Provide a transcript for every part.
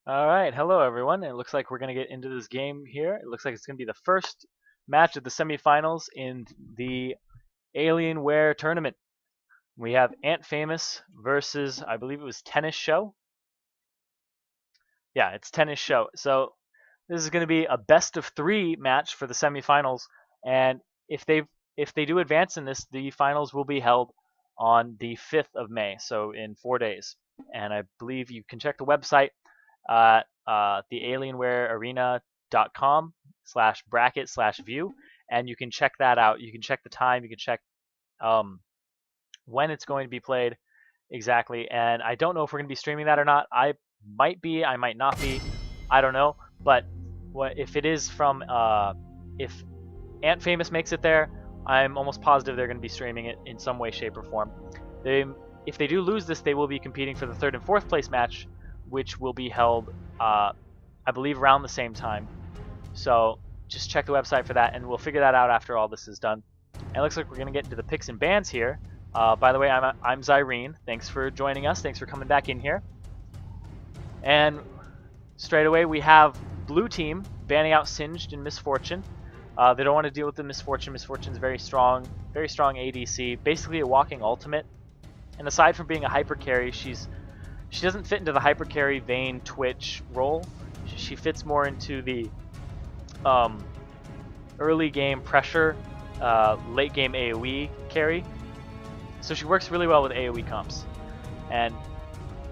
Alright, hello everyone. It looks like we're going to get into this game here. It looks like it's going to be the first match of the semifinals in the Alienware tournament. We have Ant Famous versus, I believe it was Tennis Show. Yeah, it's Tennis Show. So this is going to be a best of 3 match for the semifinals, and if they do advance in this, the finals will be held on the 5th of May, so in 4 days. And I believe you can check the website at the alienwarearena.com/bracket/view, and you can check that out. You can check the time. You can check when it's going to be played exactly. And I don't know if we're going to be streaming that or not. I might be. I might not be. I don't know. But if it is from if Ant Famous makes it there, I'm almost positive they're going to be streaming it in some way, shape, or form. If they do lose this, they will be competing for the 3rd and 4th place match, which will be held, I believe, around the same time. So just check the website for that, and we'll figure that out after all this is done. And it looks like we're going to get into the picks and bans here. By the way, I'm Zyrene. Thanks for joining us. Thanks for coming back in here. And straight away, we have Blue Team banning out Singed and Misfortune. They don't want to deal with the Misfortune. Misfortune's very strong ADC, basically a walking ultimate. And aside from being a hyper carry, she doesn't fit into the hyper carry Vayne Twitch role. She fits more into the early game pressure, late game AoE carry. So she works really well with AoE comps. And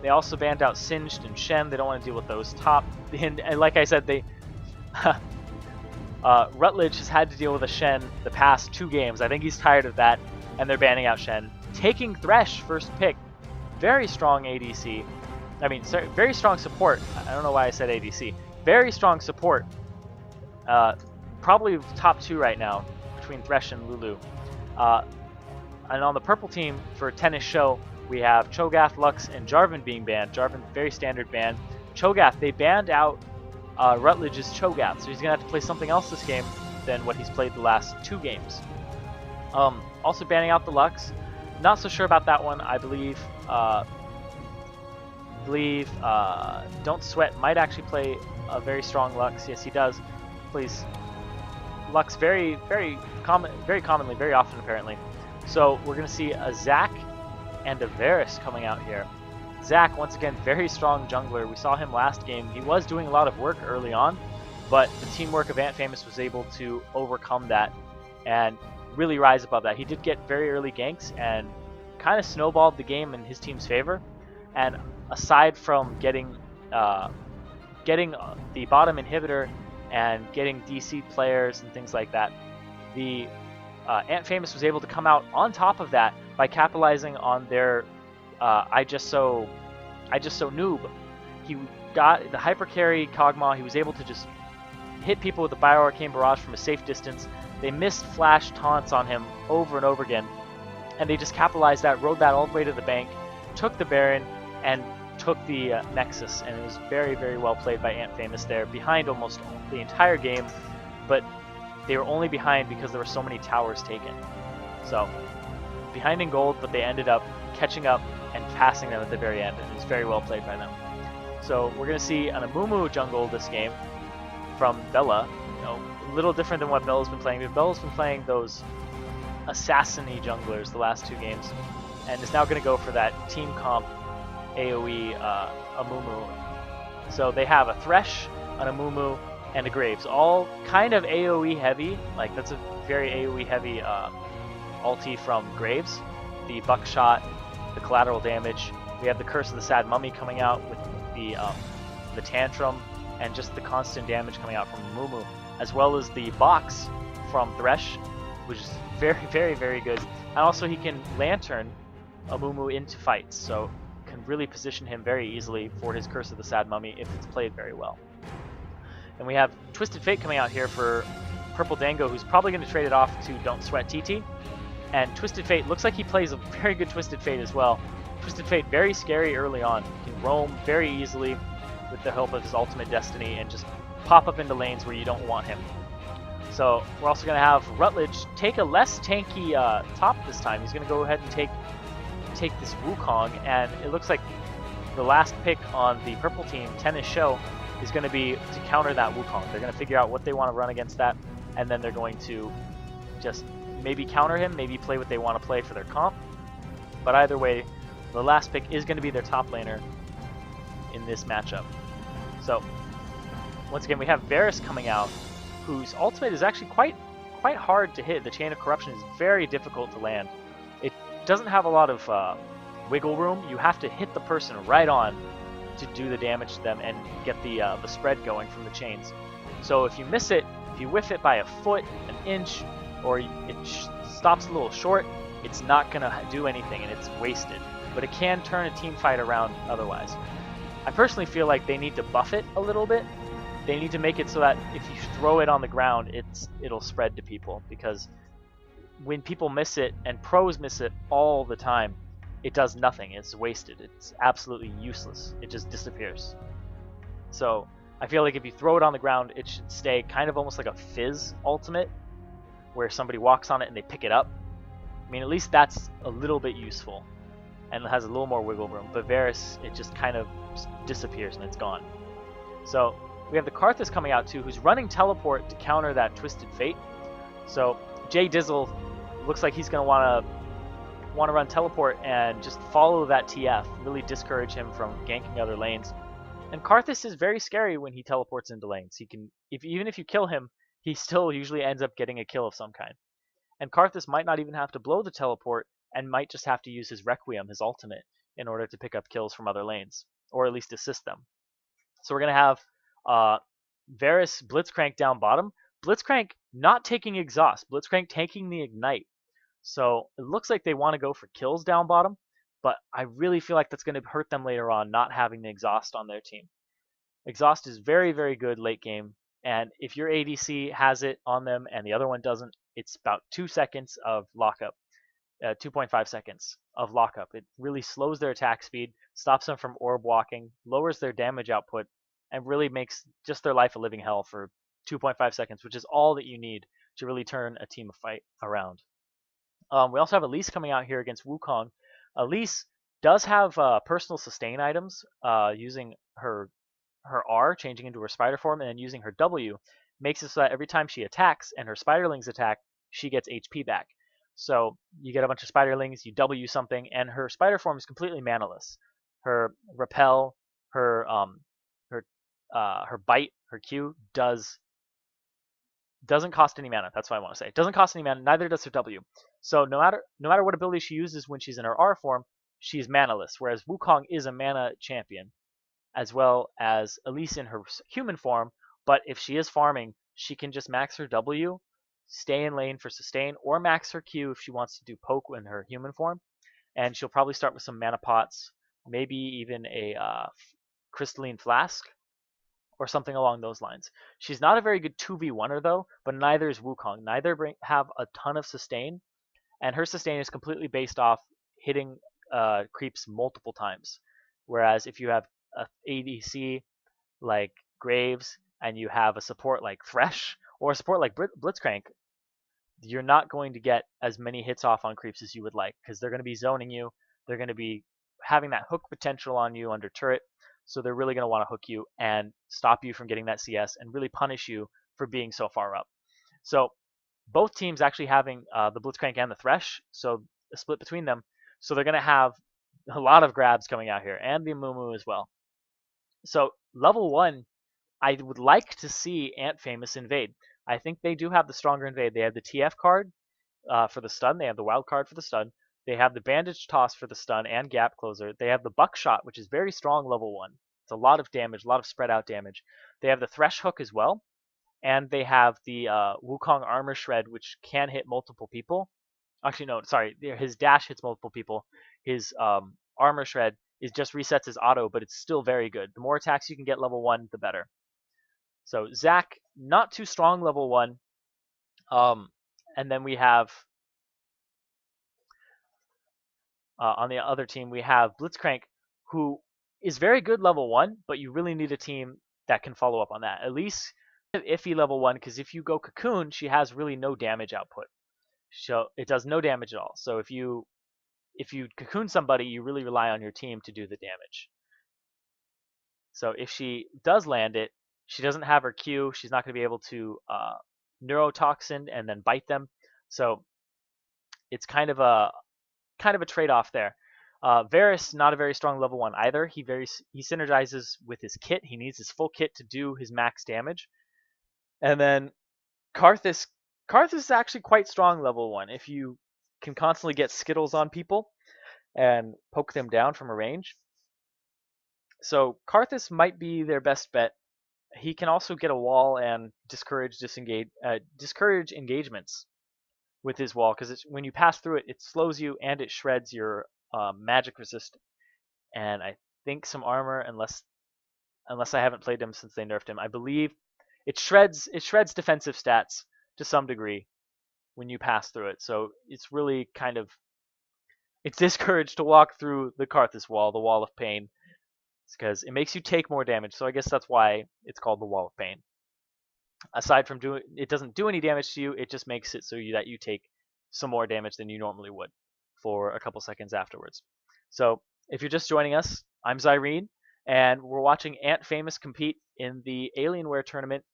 they also banned out Singed and Shen. They don't want to deal with those top. And like I said, Rutledge has had to deal with a Shen the past 2 games. I think he's tired of that, and they're banning out Shen. Taking Thresh first pick. Very strong ADC. I mean, sorry, very strong support. I don't know why I said ADC. Very strong support. Probably top 2 right now between Thresh and Lulu. And on the purple team for Tennis Show, we have Cho'Gath, Lux, and Jarvan being banned. Jarvan, very standard ban. Cho'Gath, they banned out Rutledge's Cho'Gath, so he's going to have to play something else this game than what he's played the last 2 games. Also banning out the Lux. Not so sure about that one. I believe Don't Sweat might actually play a very strong Lux. Yes, he does. Plays Lux very commonly, very often apparently. So we're going to see a Zac and a Varus coming out here. Zac, once again, very strong jungler. We saw him last game. He was doing a lot of work early on, but the teamwork of Ant Famous was able to overcome that and really rise above that. He did get very early ganks and kind of snowballed the game in his team's favor. And aside from getting the bottom inhibitor and getting DC players and things like that, the Ant Famous was able to come out on top of that by capitalizing on their I just so noob. He got the hyper carry Kog'Maw. He was able to just hit people with the Bioarcane Barrage from a safe distance. They missed flash taunts on him over and over again, and they just capitalized that, rode that all the way to the bank, took the Baron, and took the Nexus. And it was very, very well played by Ant Famous there, behind almost the entire game, but they were only behind because there were so many towers taken. So, behind in gold, but they ended up catching up and passing them at the very end, and it was very well played by them. So we're going to see an Amumu jungle this game from Bella. You know, a little different than what Bella's been playing. But Bella's been playing those assassin-y junglers the last 2 games, and is now going to go for that team comp AoE Amumu. So they have a Thresh, an Amumu, and a Graves, all kind of AoE heavy. Like, that's a very AoE heavy ulti from Graves. The buckshot, the collateral damage. We have the Curse of the Sad Mummy coming out with the Tantrum, and just the constant damage coming out from Amumu, as well as the box from Thresh, which is very, very, very good. And also he can Lantern Amumu into fights, so can really position him very easily for his Curse of the Sad Mummy if it's played very well. And we have Twisted Fate coming out here for Purple Dango, who's probably going to trade it off to Don't Sweat TT. And Twisted Fate looks like he plays a very good Twisted Fate as well. Twisted Fate, very scary early on. He can roam very easily with the help of his ultimate Destiny and just pop up into lanes where you don't want him. So we're also going to have Rutledge take a less tanky top this time. He's going to go ahead and take this Wukong, and it looks like the last pick on the purple team, Tennis Show, is going to be to counter that Wukong. They're going to figure out what they want to run against that, and then they're going to just maybe counter him, maybe play what they want to play for their comp. But either way, the last pick is going to be their top laner in this matchup. So once again, we have Varus coming out, whose ultimate is actually quite hard to hit. The Chain of Corruption is very difficult to land. It doesn't have a lot of wiggle room. You have to hit the person right on to do the damage to them and get the spread going from the chains. So if you miss it, if you whiff it by a foot, an inch, or it stops a little short, it's not going to do anything and it's wasted. But it can turn a team fight around otherwise. I personally feel like they need to buff it a little bit. They need to make it so that if you throw it on the ground, it'll spread to people, because when people miss it, and pros miss it all the time, it does nothing. It's wasted. It's absolutely useless. It just disappears. So I feel like if you throw it on the ground, it should stay kind of almost like a Fizz ultimate, where somebody walks on it and they pick it up. I mean, at least that's a little bit useful, and it has a little more wiggle room. But Varus, it just kind of disappears and it's gone. So we have the Karthus coming out too, who's running Teleport to counter that Twisted Fate. So Jay Dizzle looks like he's going to want to run Teleport and just follow that TF, really discourage him from ganking other lanes. And Karthus is very scary when he teleports into lanes. He can, even if you kill him, he still usually ends up getting a kill of some kind. And Karthus might not even have to blow the teleport and might just have to use his Requiem, his ultimate, in order to pick up kills from other lanes, or at least assist them. So we're going to have Varus Blitzcrank down bottom. Blitzcrank not taking Exhaust. Blitzcrank taking the Ignite. So it looks like they want to go for kills down bottom, but I really feel like that's going to hurt them later on, not having the Exhaust on their team. Exhaust is very, very good late game, and if your ADC has it on them and the other one doesn't, it's about 2 seconds of lockup. 2.5 seconds of lockup. It really slows their attack speed, stops them from orb walking, lowers their damage output, and really makes just their life a living hell for 2.5 seconds, which is all that you need to really turn a team of fight around. We also have Elise coming out here against Wukong. Elise does have personal sustain items, using her R, changing into her spider form, and then using her W, makes it so that every time she attacks and her spiderlings attack, she gets HP back. So you get a bunch of spiderlings, you W something, and her spider form is completely manaless. Her repel, her bite, her Q doesn't cost any mana. That's what I want to say. It doesn't cost any mana. Neither does her W. So no matter what ability she uses when she's in her R form, she's manaless. Whereas Wukong is a mana champion, as well as Elise in her human form. But if she is farming, she can just max her W, stay in lane for sustain, or max her Q if she wants to do poke in her human form. And she'll probably start with some mana pots, maybe even a crystalline flask, or something along those lines. She's not a very good 2v1er though, but neither is Wukong. Neither have a ton of sustain, and her sustain is completely based off hitting creeps multiple times. Whereas if you have a ADC like Graves and you have a support like Thresh or a support like Blitzcrank, you're not going to get as many hits off on creeps as you would like, because they're going to be zoning you. They're going to be having that hook potential on you under turret. So they're really going to want to hook you and stop you from getting that CS and really punish you for being so far up. So both teams actually having the Blitzcrank and the Thresh, so a split between them. So they're going to have a lot of grabs coming out here, and the Amumu as well. So level 1, I would like to see Ant Famous invade. I think they do have the stronger invade. They have the TF card for the stun. They have the wild card for the stun. They have the bandage toss for the stun and gap closer. They have the buckshot, which is very strong level 1. It's a lot of damage, a lot of spread out damage. They have the thresh hook as well. And they have the Wukong armor shred, which can hit multiple people. Actually, no, sorry. His dash hits multiple people. His armor shred just resets his auto, but it's still very good. The more attacks you can get level 1, the better. So Zac, not too strong level 1. And then we have on the other team, we have Blitzcrank, who is very good level 1, but you really need a team that can follow up on that. Elise iffy level 1 because if you go Cocoon, she has really no damage output. So it does no damage at all. So if you Cocoon somebody, you really rely on your team to do the damage. So if she does land it, she doesn't have her Q. She's not going to be able to neurotoxin and then bite them. So it's kind of a trade-off there. Varus, not a very strong level 1 either. He synergizes with his kit. He needs his full kit to do his max damage. And then Karthus is actually quite strong level 1. If you can constantly get Skittles on people and poke them down from a range. So Karthus might be their best bet. He can also get a wall and discourage engagements with his wall, because when you pass through it, it slows you and it shreds your magic resist, and I think some armor, unless I haven't played him since they nerfed him. I believe it shreds defensive stats to some degree when you pass through it. So it's really it's discouraged to walk through the Karthus wall, the Wall of Pain, because it makes you take more damage. So I guess that's why it's called the Wall of Pain. Aside from it doesn't do any damage to you, it just makes it so that you take some more damage than you normally would for a couple seconds afterwards. So if you're just joining us, I'm Zyrene, and we're watching Ant Famous compete in the Alienware tournament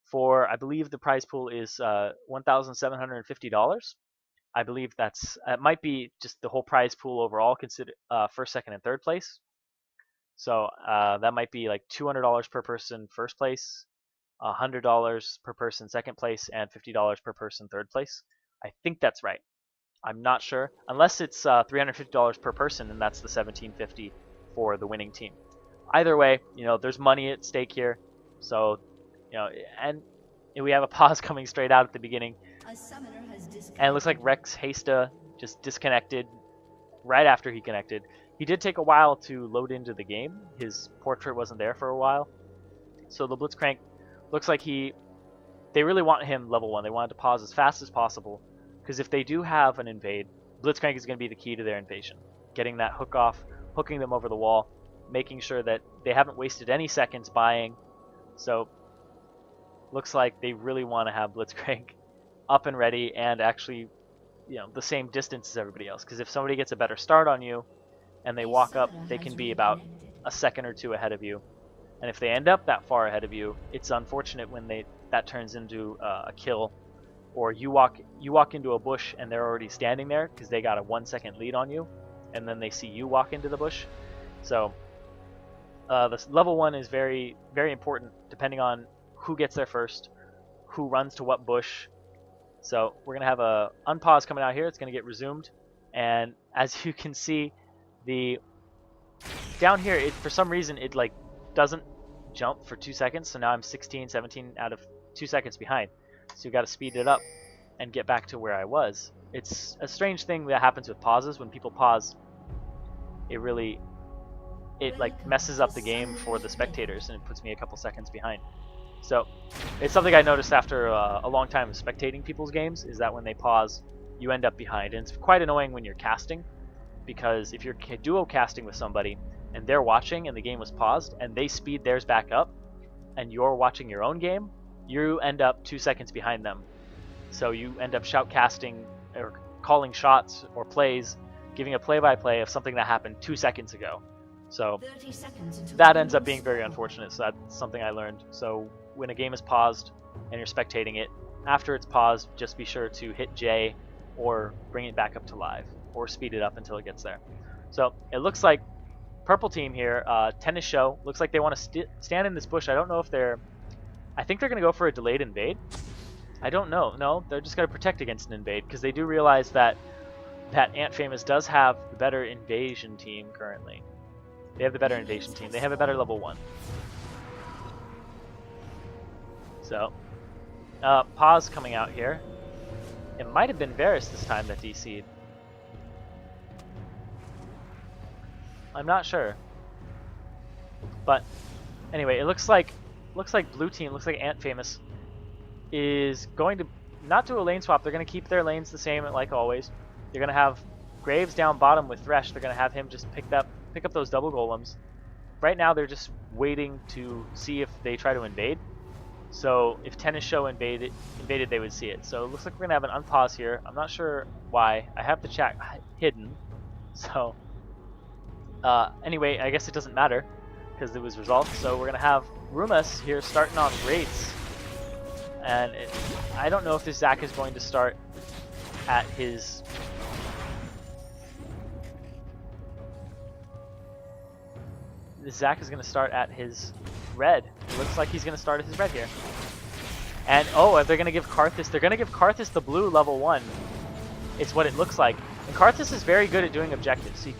for, I believe the prize pool is $1,750. I believe it might be just the whole prize pool overall, consider first, second, and third place. So that might be like $200 per person first place, $100 per person second place, and $50 per person third place. I think that's right. I'm not sure, unless it's $350 per person, and that's the $1,750 for the winning team. Either way, there's money at stake here. So, and we have a pause coming straight out at the beginning. And it looks like Rex Hasta just disconnected right after he connected. He did take a while to load into the game. His portrait wasn't there for a while. So the Blitzcrank looks like they really want him level 1. They wanted to pause as fast as possible, because if they do have an invade, Blitzcrank is going to be the key to their invasion. Getting that hook off, hooking them over the wall, making sure that they haven't wasted any seconds buying. So looks like they really want to have Blitzcrank up and ready, and actually, the same distance as everybody else. Because if somebody gets a better start on you and they walk up, they can be about a second or two ahead of you. And if they end up that far ahead of you, it's unfortunate when that turns into a kill, or you walk into a bush and they're already standing there because they got a 1 second lead on you, and then they see you walk into the bush. So this level 1 is very, very important, depending on who gets there first, who runs to what bush. So we're gonna have a unpause coming out here. It's gonna get resumed, and as you can see, down here, for some reason it doesn't jump for 2 seconds. So now I'm 16, 17 out of 2 seconds behind. So you got to speed it up and get back to where I was. It's a strange thing that happens with pauses. When people pause, it messes up the game for the spectators, and it puts me a couple seconds behind. So it's something I noticed after a long time of spectating people's games, is that when they pause, you end up behind. And it's quite annoying when you're casting, because if you're duo casting with somebody and they're watching and the game was paused and they speed theirs back up and you're watching your own game, you end up 2 seconds behind them. So you end up shoutcasting or calling shots or plays, giving a play-by-play of something that happened 2 seconds ago. So that ends up being very unfortunate. So that's something I learned. So when a game is paused and you're spectating it, after it's paused, just be sure to hit J or bring it back up to live, or speed it up until it gets there. So it looks like purple team here, Tennis Show, looks like they want to stand in this bush. I don't know if I think they're going to go for a delayed invade. I don't know. No, they're just going to protect against an invade, because they do realize that Ant Famous does have the better invasion team currently. They have the better invasion team. They have a better level 1. So, pause coming out here. It might have been Varus this time that DC'd. I'm not sure. But anyway, it looks like blue team, looks like Ant Famous is going to not do a lane swap. They're going to keep their lanes the same like always. They're going to have Graves down bottom with Thresh. They're going to have him just pick up those double golems. Right now they're just waiting to see if they try to invade. So if Tennis Show invaded, they would see it. So it looks like we're gonna have an unpause here. I'm not sure why. I have the chat hidden. So anyway, I guess it doesn't matter because it was resolved. So we're gonna have Rumas here starting on Wraiths, and I don't know if this Zac is going to start at his. This Zac is going to start at his red. It looks like he's going to start at his red here. And oh, they're going to give Karthus. They're going to give Karthus the blue level 1. It's what it looks like. And Karthus is very good at doing objectives. So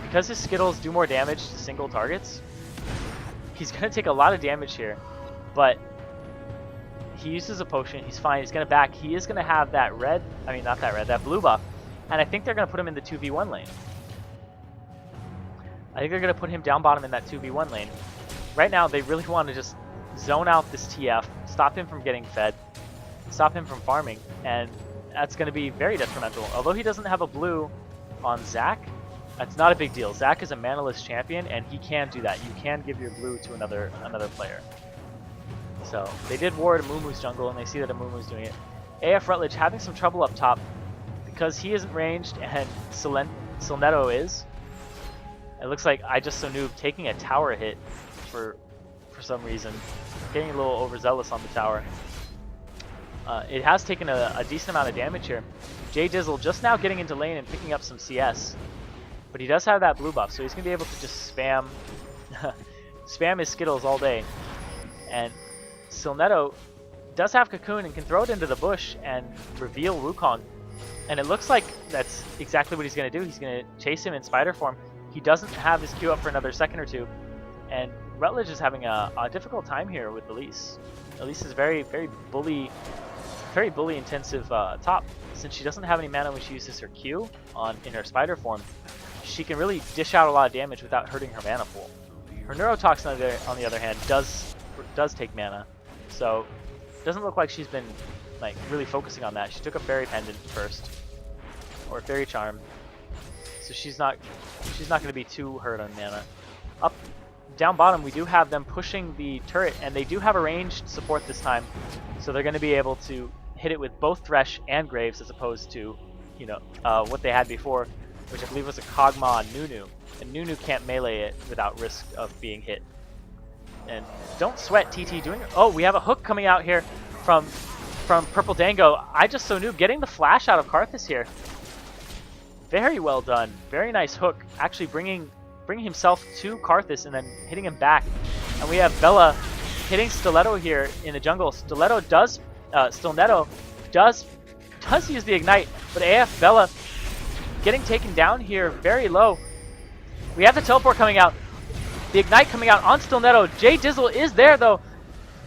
because his Skittles do more damage to single targets, he's going to take a lot of damage here. But he uses a potion. He's fine. He's going to back. He is going to have that red. I mean, not that red. That blue buff. And I think they're going to put him in the 2v1 lane. I think they're going to put him down bottom in that 2v1 lane. Right now, they really want to just zone out this TF, stop him from getting fed, stop him from farming, and that's going to be very detrimental. Although he doesn't have a blue on Zac, that's not a big deal. Zac is a manaless champion, and he can do that. You can give your blue to another player. So they did ward Amumu's jungle, and they see that Amumu's doing it. AF Rutledge having some trouble up top because he isn't ranged, and Silnetto is. It looks like I Just So Noob taking a tower hit for some reason. Getting a little overzealous on the tower. It has taken a decent amount of damage here. Jay Dizzle just now getting into lane and picking up some CS. But he does have that blue buff, so he's going to be able to just spam spam his Skittles all day. And Silnetto does have Cocoon and can throw it into the bush and reveal Wukong. And it looks like that's exactly what he's going to do. He's going to chase him in spider form. He doesn't have his Q up for another second or two, and Rutledge is having a difficult time here with Elise. Elise is very bully intensive top. Since she doesn't have any mana when she uses her Q in her spider form, she can really dish out a lot of damage without hurting her mana pool. Her Neurotoxin on the other hand does take mana, so it doesn't look like she's been like really focusing on that. She took a Fairy Pendant first, or Fairy Charm. So she's not going to be too hurt on mana. Down bottom, we do have them pushing the turret, and they do have a ranged support this time. So they're going to be able to hit it with both Thresh and Graves, as opposed to, what they had before, which I believe was a Kog'Maw and Nunu. And Nunu can't melee it without risk of being hit. And don't sweat TT doing it. Oh, we have a hook coming out here from Purple Dango. I Just So Noob getting the flash out of Karthus here. Very well done. Very nice hook. Actually bringing himself to Karthus and then hitting him back. And we have Bella hitting Stiletto here in the jungle. Stiletto does use the Ignite, but AF Bella getting taken down here very low. We have the teleport coming out. The Ignite coming out on Stiletto. Jay Dizzle is there though.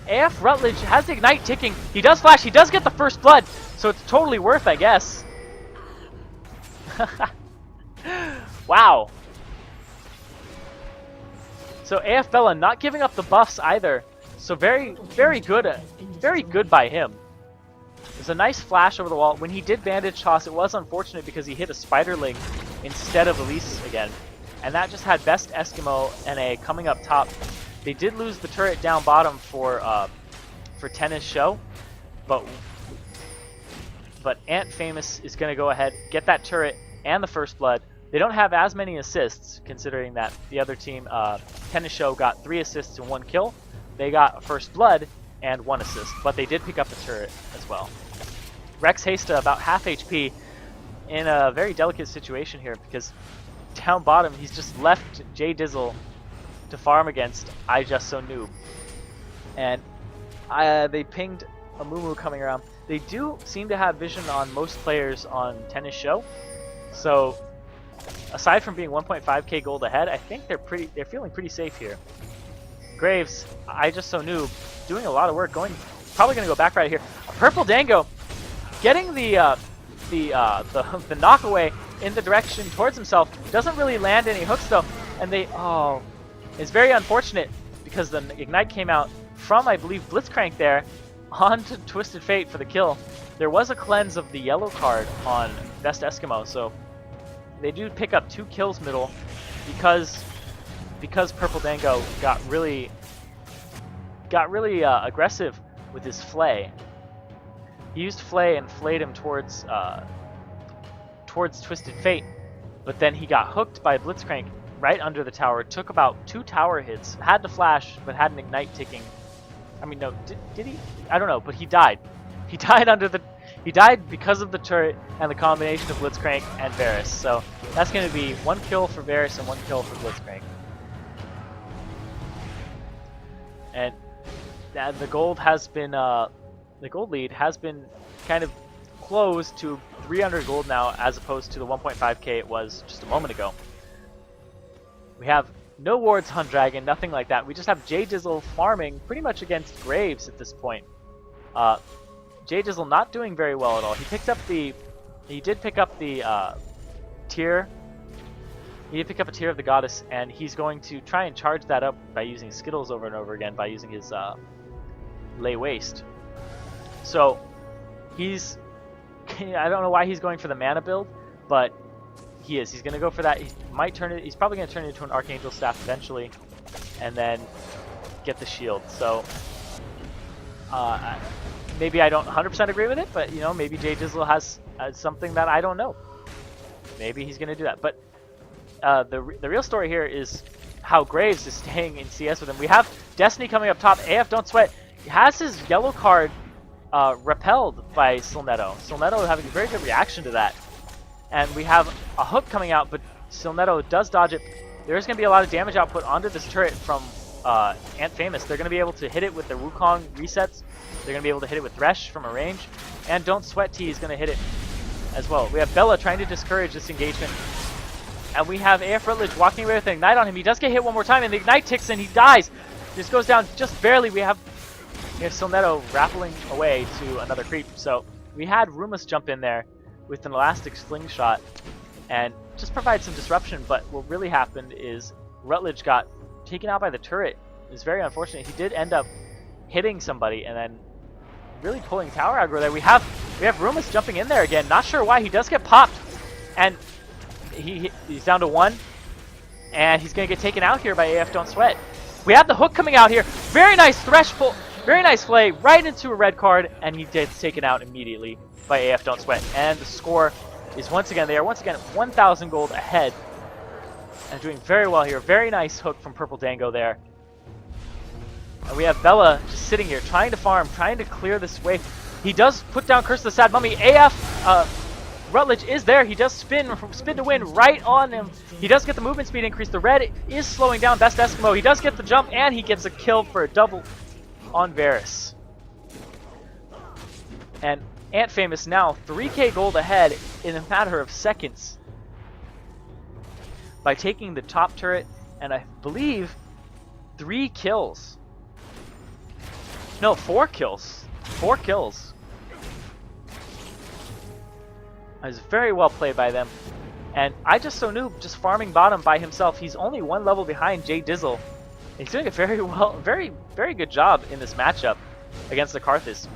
AF Rutledge has the Ignite ticking. He does flash. He does get the first blood, so it's totally worth, I guess. Wow. So AF Bella not giving up the buffs either. So very good by him. There's a nice flash over the wall. When he did bandage toss, it was unfortunate because he hit a Spiderling instead of Elise again. And that just had Best Eskimo NA coming up top. They did lose the turret down bottom for Tennis Show, but Ant Famous is going to go ahead, get that turret and the first blood. They don't have as many assists, considering that the other team, Tennis Show, got 3 assists and 1 kill. They got first blood and 1 assist, but they did pick up the turret as well. Rex Hasta about half HP in a very delicate situation here because down bottom he's just left Jay Dizzle to farm against I Just So Noob. And they pinged Amumu coming around. They do seem to have vision on most players on Tennis Show. So aside from being 1.5k gold ahead, I think they're feeling pretty safe here. Graves, I Just So Noob, doing a lot of work, probably going to go back right here. Purple Dango getting the knockaway in the direction towards himself. Doesn't really land any hooks though, and it's very unfortunate because the Ignite came out from, I believe, Blitzcrank there onto Twisted Fate for the kill. There was a cleanse of the yellow card on Best Eskimo, so they do pick up 2 kills middle because Purple Dango got really aggressive with his flay. He used flay and flayed him towards Twisted Fate, but then he got hooked by Blitzcrank right under the tower. Took about 2 tower hits. Had to flash, but had an ignite ticking. I mean, no, did he? I don't know, but he died. He died He died because of the turret and the combination of Blitzcrank and Varus. So that's going to be 1 kill for Varus and 1 kill for Blitzcrank. And the gold has been, the gold lead has been kind of close to 300 gold now, as opposed to the 1.5k it was just a moment ago. We have no wards on Dragon, nothing like that. We just have J Dizzle farming pretty much against Graves at this point. J Dizzle not doing very well at all. He did pick up the tier. He did pick up a tier of the goddess, and he's going to try and charge that up by using Skittles over and over again by using his Lay Waste. So he's, I don't know why he's going for the mana build, but he is. He's going to go for that. He might turn it. He's probably going to turn it into an Archangel Staff eventually, and then get the shield. So maybe I don't 100% agree with it, but you know, maybe J Dizzle has something that I don't know. Maybe he's going to do that. But the real story here is how Graves is staying in CS with him. We have Destiny coming up top. AF Don't Sweat has his yellow card repelled by Silnetto. Silnetto having a very good reaction to that. And we have a hook coming out, but Silnetto does dodge it. There's going to be a lot of damage output onto this turret from Ant Famous. They're going to be able to hit it with their Wukong resets. They're going to be able to hit it with Thresh from a range. And Don't Sweat T is going to hit it as well. We have Bella trying to discourage this engagement. And we have AF Rutledge walking away with an Ignite on him. He does get hit one more time, and the Ignite ticks and he dies. This goes down just barely. We have Silnetto rappelling away to another creep. So we had Rumus jump in there with an elastic slingshot and just provide some disruption, but what really happened is Rutledge got taken out by the turret. It was very unfortunate. He did end up hitting somebody and then really pulling tower aggro there. We have Rumus jumping in there again. Not sure why. He does get popped, and he's down to 1, and he's going to get taken out here by AF Don't Sweat. We have the hook coming out here. Very nice Thresh pull. Very nice play right into a red card, and he gets taken out immediately by AF Don't Sweat. And the score is once again, they are once again 1,000 gold ahead. And doing very well here. Very nice hook from Purple Dango there. And we have Bella just sitting here trying to farm, trying to clear this wave. He does put down Curse of the Sad Mummy. AF Rutledge is there. He does spin to win right on him. He does get the movement speed increase. The red is slowing down Best Eskimo. He does get the jump, and he gets a kill for a double on Varus. And Ant Famous now 3k gold ahead in a matter of seconds by taking the top turret, and I believe 3 kills. No, 4 kills. 4 kills. It was very well played by them. And I Just So Noob just farming bottom by himself. He's only 1 level behind J Dizzle. He's doing a very good job in this matchup against the Karthus.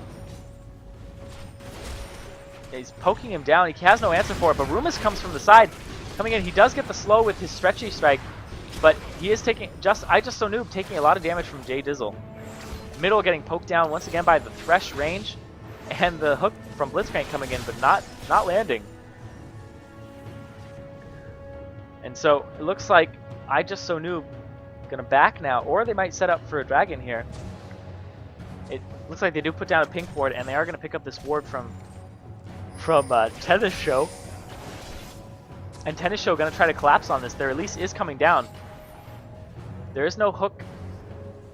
He's poking him down. He has no answer for it, but Rumus comes from the side. Coming in, he does get the slow with his stretchy strike, but he is taking, I Just So Noob taking a lot of damage from J Dizzle. Middle getting poked down once again by the Thresh range, and the hook from Blitzcrank coming in, but not landing. And so it looks like I Just So Noob gonna back now, or they might set up for a dragon here. It looks like they do put down a pink ward, and they are gonna pick up this ward from Tennis Show. And Tennis Show gonna try to collapse on this. Their release is coming down. There is no hook.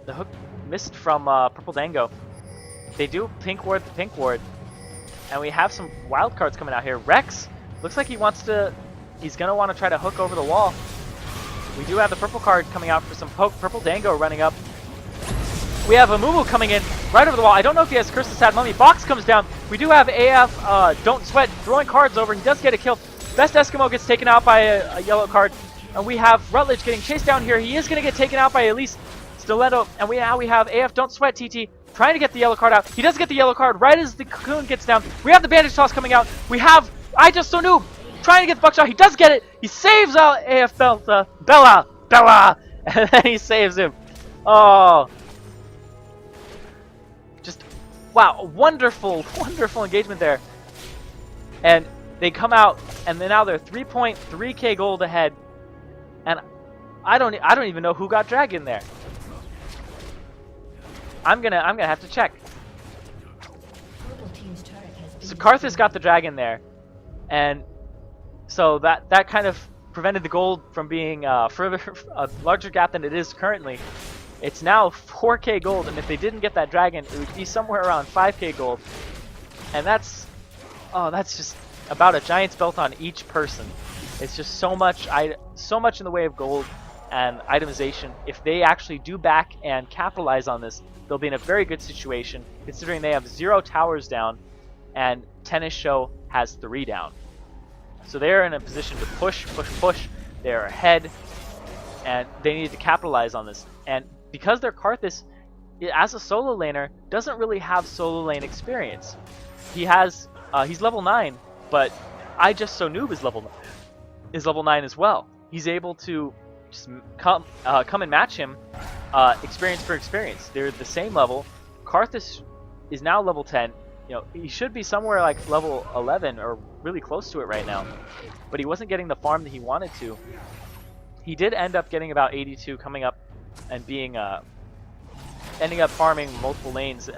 The hook missed from Purple Dango. They do pink ward the pink ward. And we have some wild cards coming out here. Rex looks like he's gonna want to try to hook over the wall. We do have the purple card coming out for some poke. Purple Dango running up. We have a Mumu coming in right over the wall. I don't know if he has Curse the Sad Mummy. Box comes down. We do have AF Don't Sweat throwing cards over. He does get a kill. Best Eskimo gets taken out by a yellow card. And we have Rutledge getting chased down here. He is going to get taken out by Elise Stiletto. And now we have AF Don't Sweat TT trying to get the yellow card out. He does get the yellow card right as the cocoon gets down. We have the bandage toss coming out. We have I Just So Noob trying to get the buckshot. He does get it. He saves out AF Bella. And then he saves him. Oh. Just Wow, wonderful, wonderful engagement there. And they come out, and then now they're 3.3k gold ahead. And I don't even know who got dragon there. I'm gonna have to check. So Karthus got the dragon there, and so that kind of prevented the gold from being further a larger gap than it is currently. It's now 4k gold, and if they didn't get that dragon, it would be somewhere around 5k gold. And that's just about a giant's belt on each person. It's just so much in the way of gold and itemization. If they actually do back and capitalize on this, they'll be in a very good situation, considering they have 0 towers down and Tennis Show has 3 down. So they're in a position to push. They're ahead, and they need to capitalize on this. And because their Karthus, as a solo laner, doesn't really have solo lane experience. He's level 9, but I Just So Noob is level 9 as well. He's able to just come and match him experience for experience. They're the same level. Karthus is now level 10. You know, he should be somewhere like level 11 or really close to it right now, but he wasn't getting the farm that he wanted to. He did end up getting about 82, coming up and being ending up farming multiple lanes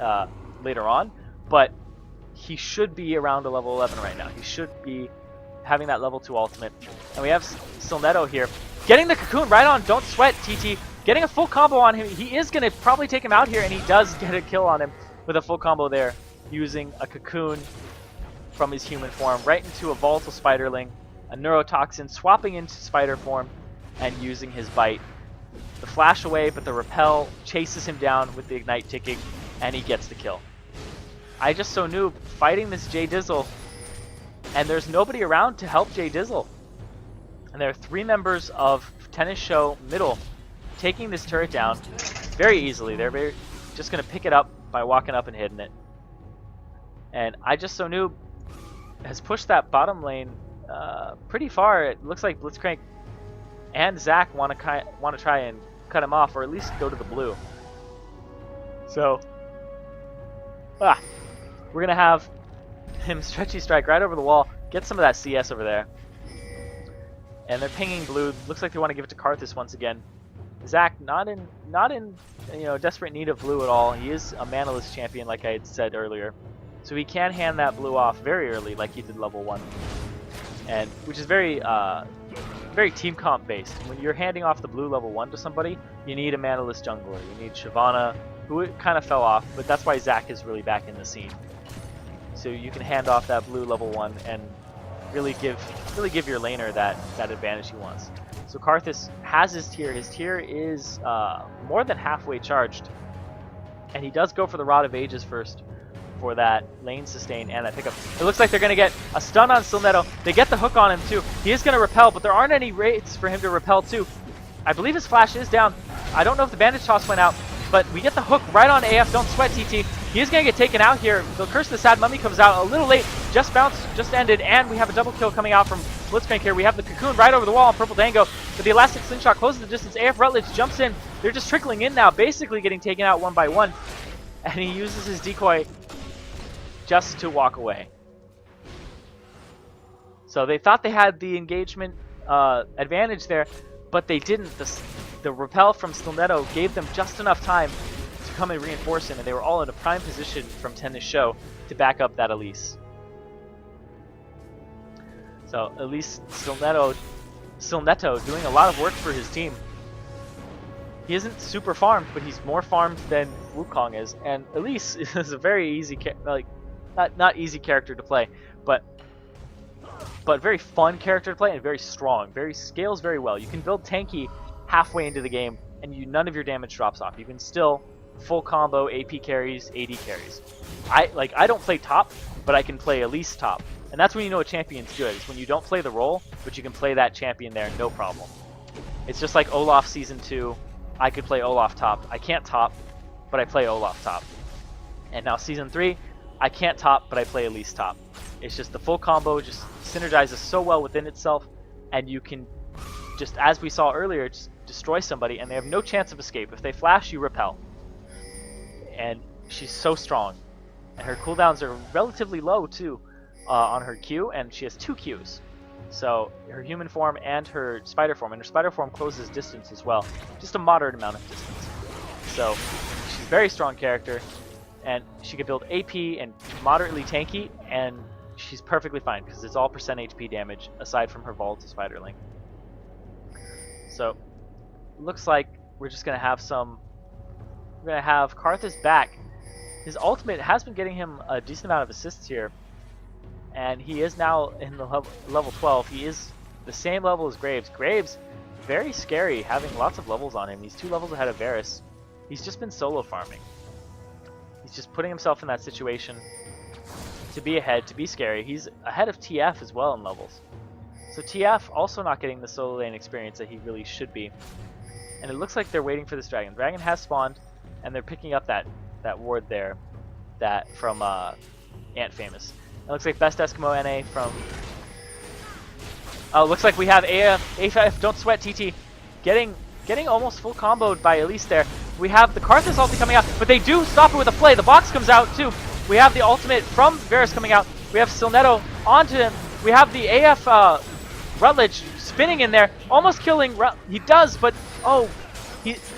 later on, but he should be around a level 11 right now. He should be having that level 2 ultimate. And we have Silnetto here getting the cocoon right on Don't Sweat TT, getting a full combo on him. He is going to probably take him out here, and he does get a kill on him with a full combo there, using a cocoon from his human form right into a volatile spiderling, a neurotoxin, swapping into spider form, and using his bite. The flash away, but the repel chases him down with the ignite ticking, and he gets the kill. I Just So Noob fighting this J Dizzle, and there's nobody around to help J Dizzle. And there are 3 members of Tennis Show middle taking this turret down very easily. They're just going to pick it up by walking up and hitting it. And I Just So Noob has pushed that bottom lane pretty far. It looks like Blitzcrank and Zach want to try and cut him off, or at least go to the blue. So, we're going to have him stretchy strike right over the wall, get some of that CS over there. And they're pinging blue. Looks like they want to give it to Karthus once again. Zach not in desperate need of blue at all. He is a manaless champion, like I had said earlier. So he can hand that blue off very early, like he did level 1. And which is very team comp based. When you're handing off the blue level 1 to somebody, you need a manaless jungler. You need Shyvana, who kind of fell off, but that's why Zach is really back in the scene. So you can hand off that blue level 1 and really give your laner that advantage he wants. So Karthus has his tier. His tier is more than halfway charged, and he does go for the Rod of Ages first for that lane sustain and that pickup. It looks like they're going to get a stun on Silnetto. They get the hook on him too. He is going to repel, but there aren't any rates for him to repel too. I believe his flash is down. I don't know if the bandage toss went out, but we get the hook right on AF. Don't Sweat TT. He is going to get taken out here. The Curse of the Sad Mummy comes out a little late. Just bounced, just ended, and we have a double kill coming out from Blitzcrank here. We have the cocoon right over the wall on Purple Dango, but the Elastic Slingshot closes the distance. AF Rutledge jumps in. They're just trickling in now, basically getting taken out one by one, and he uses his decoy just to walk away. So they thought they had the engagement advantage there, but they didn't. The repel from Silnetto gave them just enough time to come and reinforce him, and they were all in a prime position from Tennis Show to back up that Elise. So at least Silnetto doing a lot of work for his team. He isn't super farmed, but he's more farmed than Wukong is, and Elise is a very easy, not easy character to play, but very fun character to play and very strong. Scales very well. You can build tanky halfway into the game, and none of your damage drops off. You can still full combo AP carries, AD carries. I don't play top, but I can play Elise top, and that's when you know a champion's good. It's when you don't play the role, but you can play that champion there, no problem. It's just like Olaf Season 2. I could play Olaf top. I can't top, but I play Olaf top. And now Season 3, I can't top, but I play Elise top. It's just the full combo just synergizes so well within itself, and you can just, as we saw earlier, just destroy somebody, and they have no chance of escape. If they flash, you repel. And she's so strong. And her cooldowns are relatively low too on her Q, and she has 2 Qs. So her human form and her spider form, and her spider form closes distance as well, just a moderate amount of distance. So she's a very strong character, and she can build AP and moderately tanky, and she's perfectly fine because it's all percent HP damage aside from her volatile spiderling. So looks like we're just gonna have Karthus back. His ultimate has been getting him a decent amount of assists here, and he is now in the level 12. He is the same level as Graves. Graves, very scary, having lots of levels on him. He's 2 levels ahead of Varus. He's just been solo farming. He's just putting himself in that situation to be ahead, to be scary. He's ahead of TF as well in levels. So TF also not getting the solo lane experience that he really should be. And it looks like they're waiting for this dragon. The dragon has spawned, and they're picking up that ward there, that from Ant Famous. It looks like Best Eskimo NA from... Oh, looks like we have AF, don't sweat TT, getting almost full comboed by Elise there. We have the Karthus ulti coming out, but they do stop it with a play. The box comes out too. We have the ultimate from Varus coming out. We have Silnetto onto him. We have the AF Rutledge spinning in there, almost killing. He does, but oh,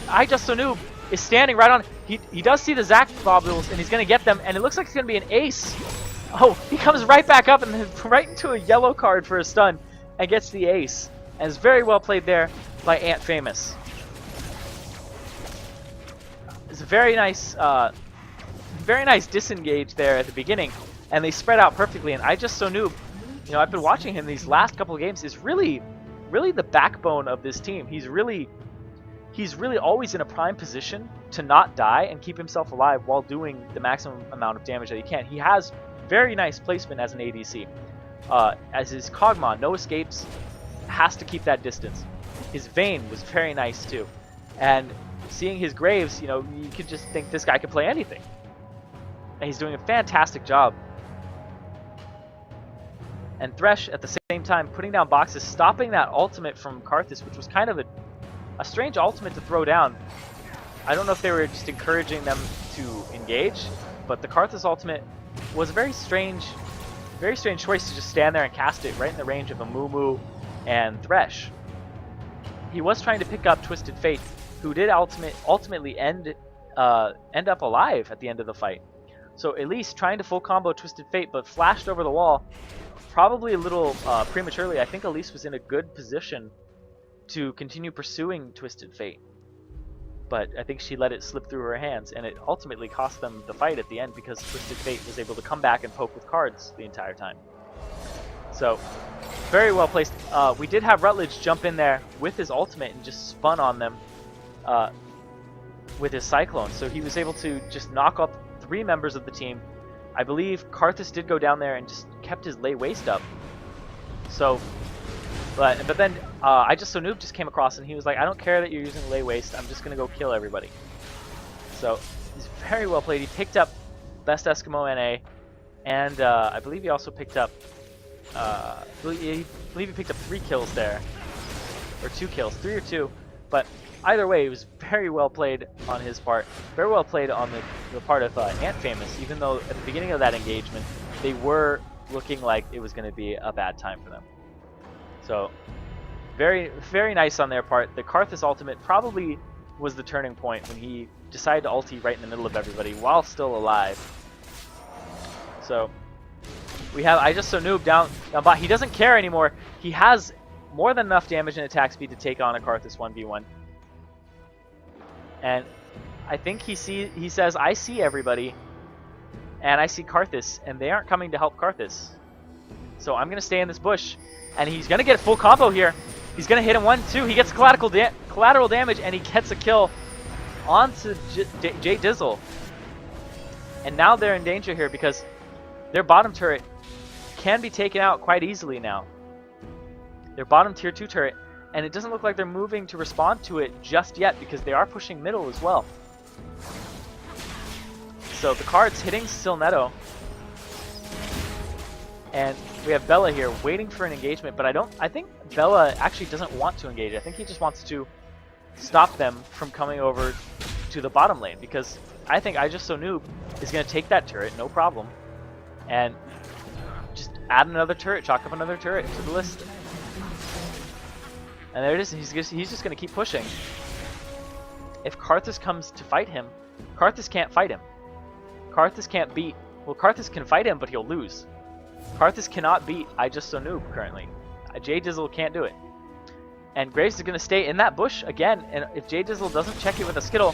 I Just So Noob is standing right on. He does see the Zac bobbles, and he's going to get them, and it looks like it's going to be an ace. Oh, he comes right back up and then right into a yellow card for a stun and gets the ace. And it's very well played there by Ant Famous. It's a very nice disengage there at the beginning, and they spread out perfectly. And I Just So Noob, you know, I've been watching him these last couple of games, is really the backbone of this team. He's really always in a prime position to not die and keep himself alive while doing the maximum amount of damage that he can. He has very nice placement as an ADC. As his Kog'Maw, no escapes, has to keep that distance. His Vayne was very nice too. And seeing his Graves, you know, you could just think this guy could play anything. And he's doing a fantastic job. And Thresh, at the same time, putting down boxes, stopping that ultimate from Karthus, which was kind of a strange ultimate to throw down. I don't know if they were just encouraging them to engage, but the Karthus ultimate was a very strange choice to just stand there and cast it right in the range of a Mumu and Thresh. He was trying to pick up Twisted Fate, who did ultimately end up alive at the end of the fight. So Elise trying to full combo Twisted Fate, but flashed over the wall, probably a little prematurely. I think Elise was in a good position to continue pursuing Twisted Fate, but I think she let it slip through her hands, and it ultimately cost them the fight at the end because Twisted Fate was able to come back and poke with cards the entire time. So, very well placed. We did have Rutledge jump in there with his ultimate and just spun on them with his Cyclone, so he was able to just knock up 3 members of the team. I believe Karthus did go down there and just kept his lay waste up. So, but then I Just So Noob just came across and he was like, I don't care that you're using lay waste, I'm just gonna go kill everybody. So he's very well played. He picked up Best Eskimo NA, and I believe he also picked up I believe he picked up 3 kills there, or 2 kills, 3 or 2. But either way, it was very well played on his part, very well played on the part of Ant Famous. Even though at the beginning of that engagement, they were looking like it was going to be a bad time for them. So, very, very nice on their part. The Karthus ultimate probably was the turning point when he decided to ulti right in the middle of everybody while still alive. So, we have I Just So Noob down bot. He doesn't care anymore. He has more than enough damage and attack speed to take on a Karthus 1v1. And I think he says, I see everybody, and I see Karthus, and they aren't coming to help Karthus. So I'm going to stay in this bush. And he's going to get a full combo here. He's going to hit him 1-2. He gets collateral damage, and he gets a kill onto Jay Dizzle. And now they're in danger here because their bottom turret can be taken out quite easily now. Their bottom tier 2 turret. And it doesn't look like they're moving to respond to it just yet because they are pushing middle as well. So the card's hitting Silnetto. And we have Bella here waiting for an engagement, but I think Bella actually doesn't want to engage. I think he just wants to stop them from coming over to the bottom lane because I think I Just So Noob is going to take that turret, no problem, and just add another turret, chalk up another turret to the list. And there it is. He's just going to keep pushing. If Karthus comes to fight him, Karthus can't fight him. Karthus can't beat. Well, Karthus can fight him, but he'll lose. Karthus cannot beat I Just So Noob currently. J Dizzle can't do it. And Graves is going to stay in that bush again. And if J Dizzle doesn't check it with a Skittle,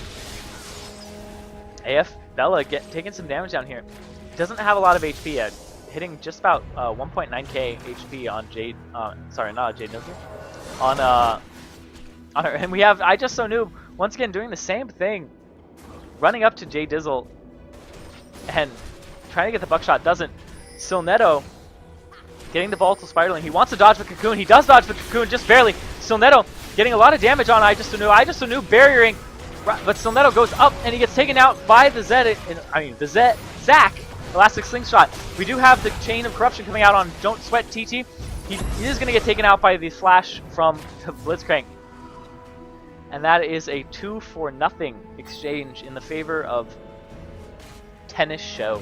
AF Bella taking some damage down here. Doesn't have a lot of HP yet. Hitting just about 1.9k HP on Jade. Sorry, not Jade Dizzle. On her. And we have I Just So Noob once again doing the same thing. Running up to J Dizzle and trying to get the buckshot. Doesn't. Silnetto getting the volatile spiraling. He wants to dodge the cocoon. He does dodge the cocoon just barely. Silnetto getting a lot of damage on I Just So Noob. I Just So Noob barriering, but Silnetto goes up and he gets taken out by the Zac Elastic Slingshot. We do have the Chain of Corruption coming out on Don't Sweat TT. He is going to get taken out by the Flash from the Blitzcrank. And that is a 2-for-0 exchange in the favor of Tennis Show.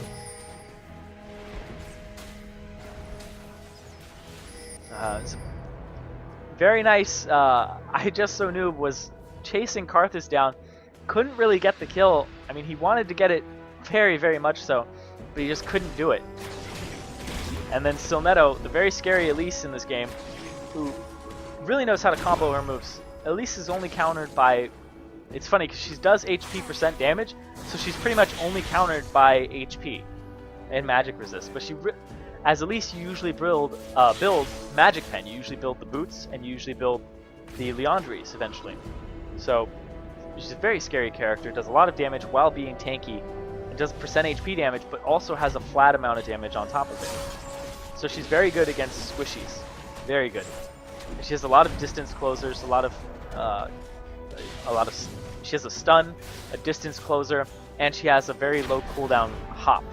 Very nice. I Just So Noob was chasing Karthus down. Couldn't really get the kill. I mean, he wanted to get it very, very much so, but he just couldn't do it. And then Silnetto, the very scary Elise in this game, who really knows how to combo her moves. Elise is only countered by... It's funny because she does HP % damage, so she's pretty much only countered by HP and magic resist. But as Elise, you usually build Magic Pen. You usually build the boots, and you usually build the Leandries eventually. So she's a very scary character, does a lot of damage while being tanky, and does % HP damage, but also has a flat amount of damage on top of it. So she's very good against squishies. Very good. And she has a lot of distance closers, she has a stun, a distance closer, and she has a very low cooldown hop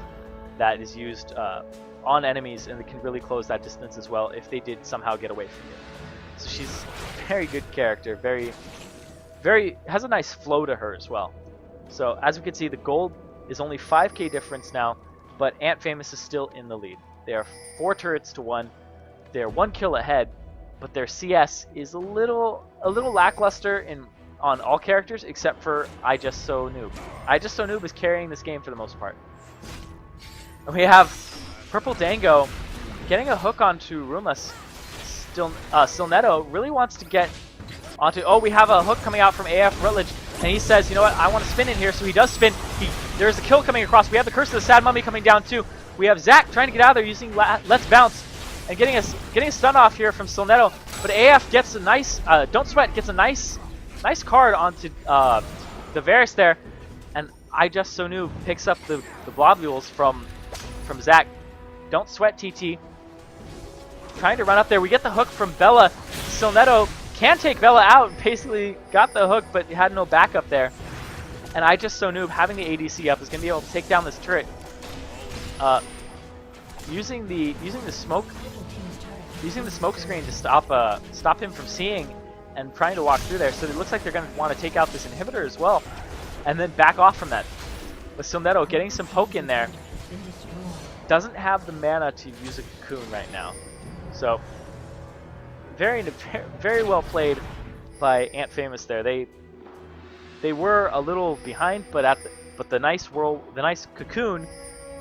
that is used on enemies, and it can really close that distance as well if they did somehow get away from you. So she's a very good character, has a nice flow to her as well. So as we can see, the gold is only 5k difference now, but Ant Famous is still in the lead. They are 4 turrets to 1. They're 1 kill ahead, but their CS is a little lackluster on all characters except for I Just So Noob. I Just So Noob is carrying this game for the most part. And we have Purple Dango getting a hook onto Rumas. Silnetto really wants to get onto... Oh, we have a hook coming out from AF Rutledge, and he says, you know what, I want to spin in here, so he does spin. There's a kill coming across. We have the Curse of the Sad Mummy coming down too. We have Zac trying to get out of there using Let's Bounce and getting a stun off here from Silnetto. But AF gets a nice... Don't Sweat gets a nice card onto the Varus there, and I Just So Noob picks up the globules from Zac. Don't Sweat TT trying to run up there. We get the hook from Bella. Silnetto can take Bella out, basically got the hook, but had no backup there. And I Just So Noob having the ADC up is going to be able to take down this turret. Using the smoke screen to stop him from seeing and trying to walk through there. So it looks like they're going to want to take out this inhibitor as well, and then back off from that. With Silnetto getting some poke in there, doesn't have the mana to use a cocoon right now. So very well played by Ant Famous there. They were a little behind, but the nice cocoon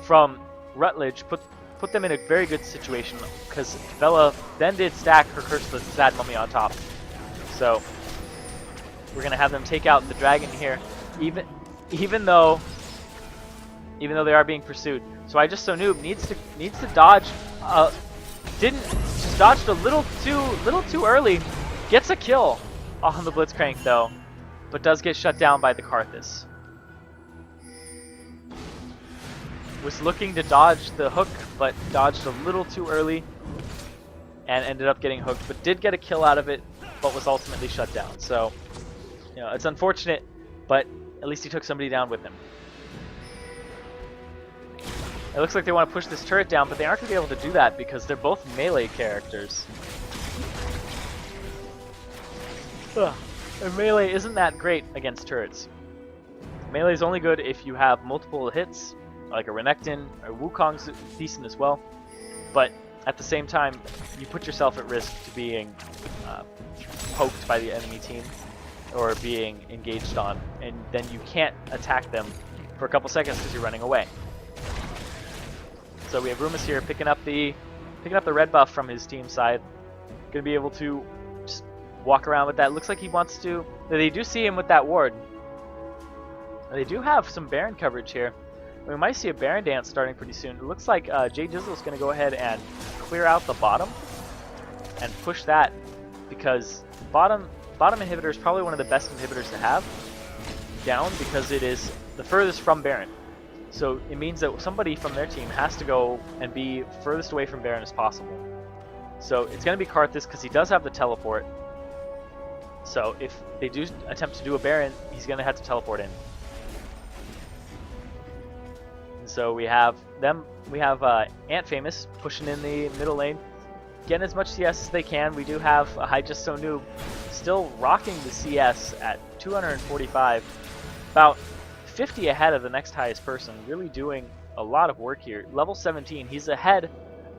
from Rutledge put them in a very good situation, because Bella then did stack her Curse of the Sad Mummy on top. So we're gonna have them take out the dragon here, even though they are being pursued. So I Just So Noob needs to dodge. Just dodged a little too early. Gets a kill on the Blitzcrank though, but does get shut down by the Karthus. Was looking to dodge the hook, but dodged a little too early and ended up getting hooked, but did get a kill out of it, but was ultimately shut down. So, you know, it's unfortunate, but at least he took somebody down with him. It looks like they want to push this turret down, but they aren't going to be able to do that because they're both melee characters. And melee isn't that great against turrets. Melee is only good if you have multiple hits, like a Renekton, or Wukong's decent as well. But at the same time, you put yourself at risk to being poked by the enemy team or being engaged on, and then you can't attack them for a couple seconds because you're running away. So we have Rumus here picking up the red buff from his team side. Gonna be able to just walk around with that. Looks like he wants to. They do see him with that ward. They do have some Baron coverage here. We might see a Baron dance starting pretty soon. It looks like Jay Jizzle's going to go ahead and clear out the bottom and push that, because bottom inhibitor is probably one of the best inhibitors to have down, because it is the furthest from Baron. So it means that somebody from their team has to go and be furthest away from Baron as possible. So it's going to be Karthus, because he does have the teleport. So if they do attempt to do a Baron, he's going to have to teleport in. So we have them. We have Ant Famous pushing in the middle lane, getting as much CS as they can. We do have I Just So Noob still rocking the CS at 245, about 50 ahead of the next highest person. Really doing a lot of work here. Level 17. He's ahead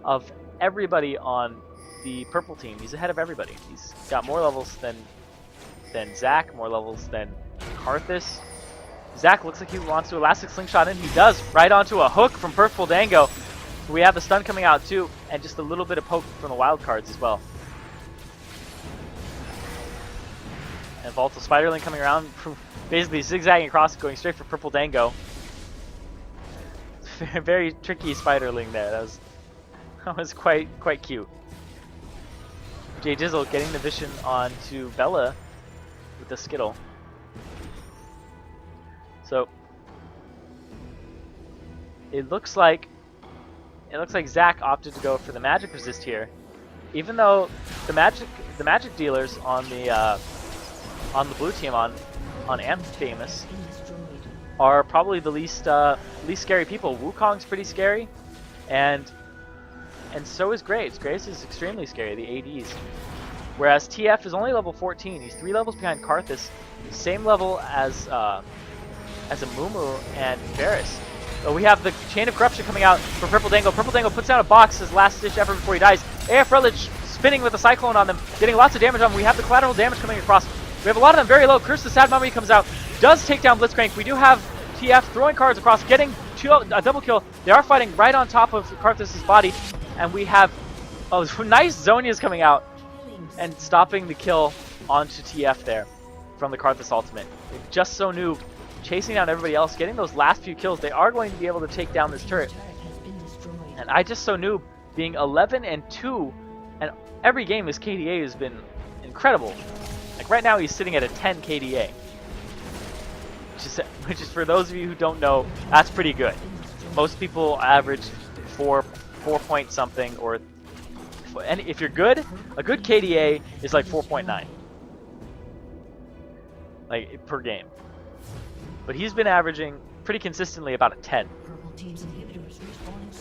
of everybody on the purple team. He's ahead of everybody. He's got more levels than Zach, more levels than Karthus. Zach looks like he wants to Elastic Slingshot in. He does, right onto a hook from Purple Dango. We have the stun coming out too, and just a little bit of poke from the wild cards as well. And Volatile Spiderling coming around, basically zigzagging across, going straight for Purple Dango. Very tricky Spiderling there. That was quite cute. Jay Jizzle getting the vision onto Bella with the Skittle. So it looks like Zach opted to go for the magic resist here, even though the magic dealers on the blue team on Ant Famous are probably the least scary people. Wukong's pretty scary, and so is Graves. Graves is extremely scary, the ADs. Whereas TF is only level 14. He's 3 levels behind Karthus, same level as a Mumu and Varus. So we have the Chain of Corruption coming out for Purple Dango. Purple Dango puts down a box, his last ditch effort before he dies. AF Relish spinning with a Cyclone on them, getting lots of damage on them. We have the collateral damage coming across. We have a lot of them very low. Curse the Sad Mummy comes out, does take down Blitzcrank. We do have TF throwing cards across, getting a double kill. They are fighting right on top of Karthus' body, and we have nice Zonia's coming out and stopping the kill onto TF there from the Karthus ultimate. Just So Noob chasing down everybody else, getting those last few kills. They are going to be able to take down this turret. And I Just So Noob being 11-2, and every game his KDA has been incredible. Like right now he's sitting at a 10 KDA, which is for those of you who don't know, that's pretty good. Most people average 4 point something, and if you're good, a good KDA is like 4.9, like per game. But he's been averaging pretty consistently about a 10.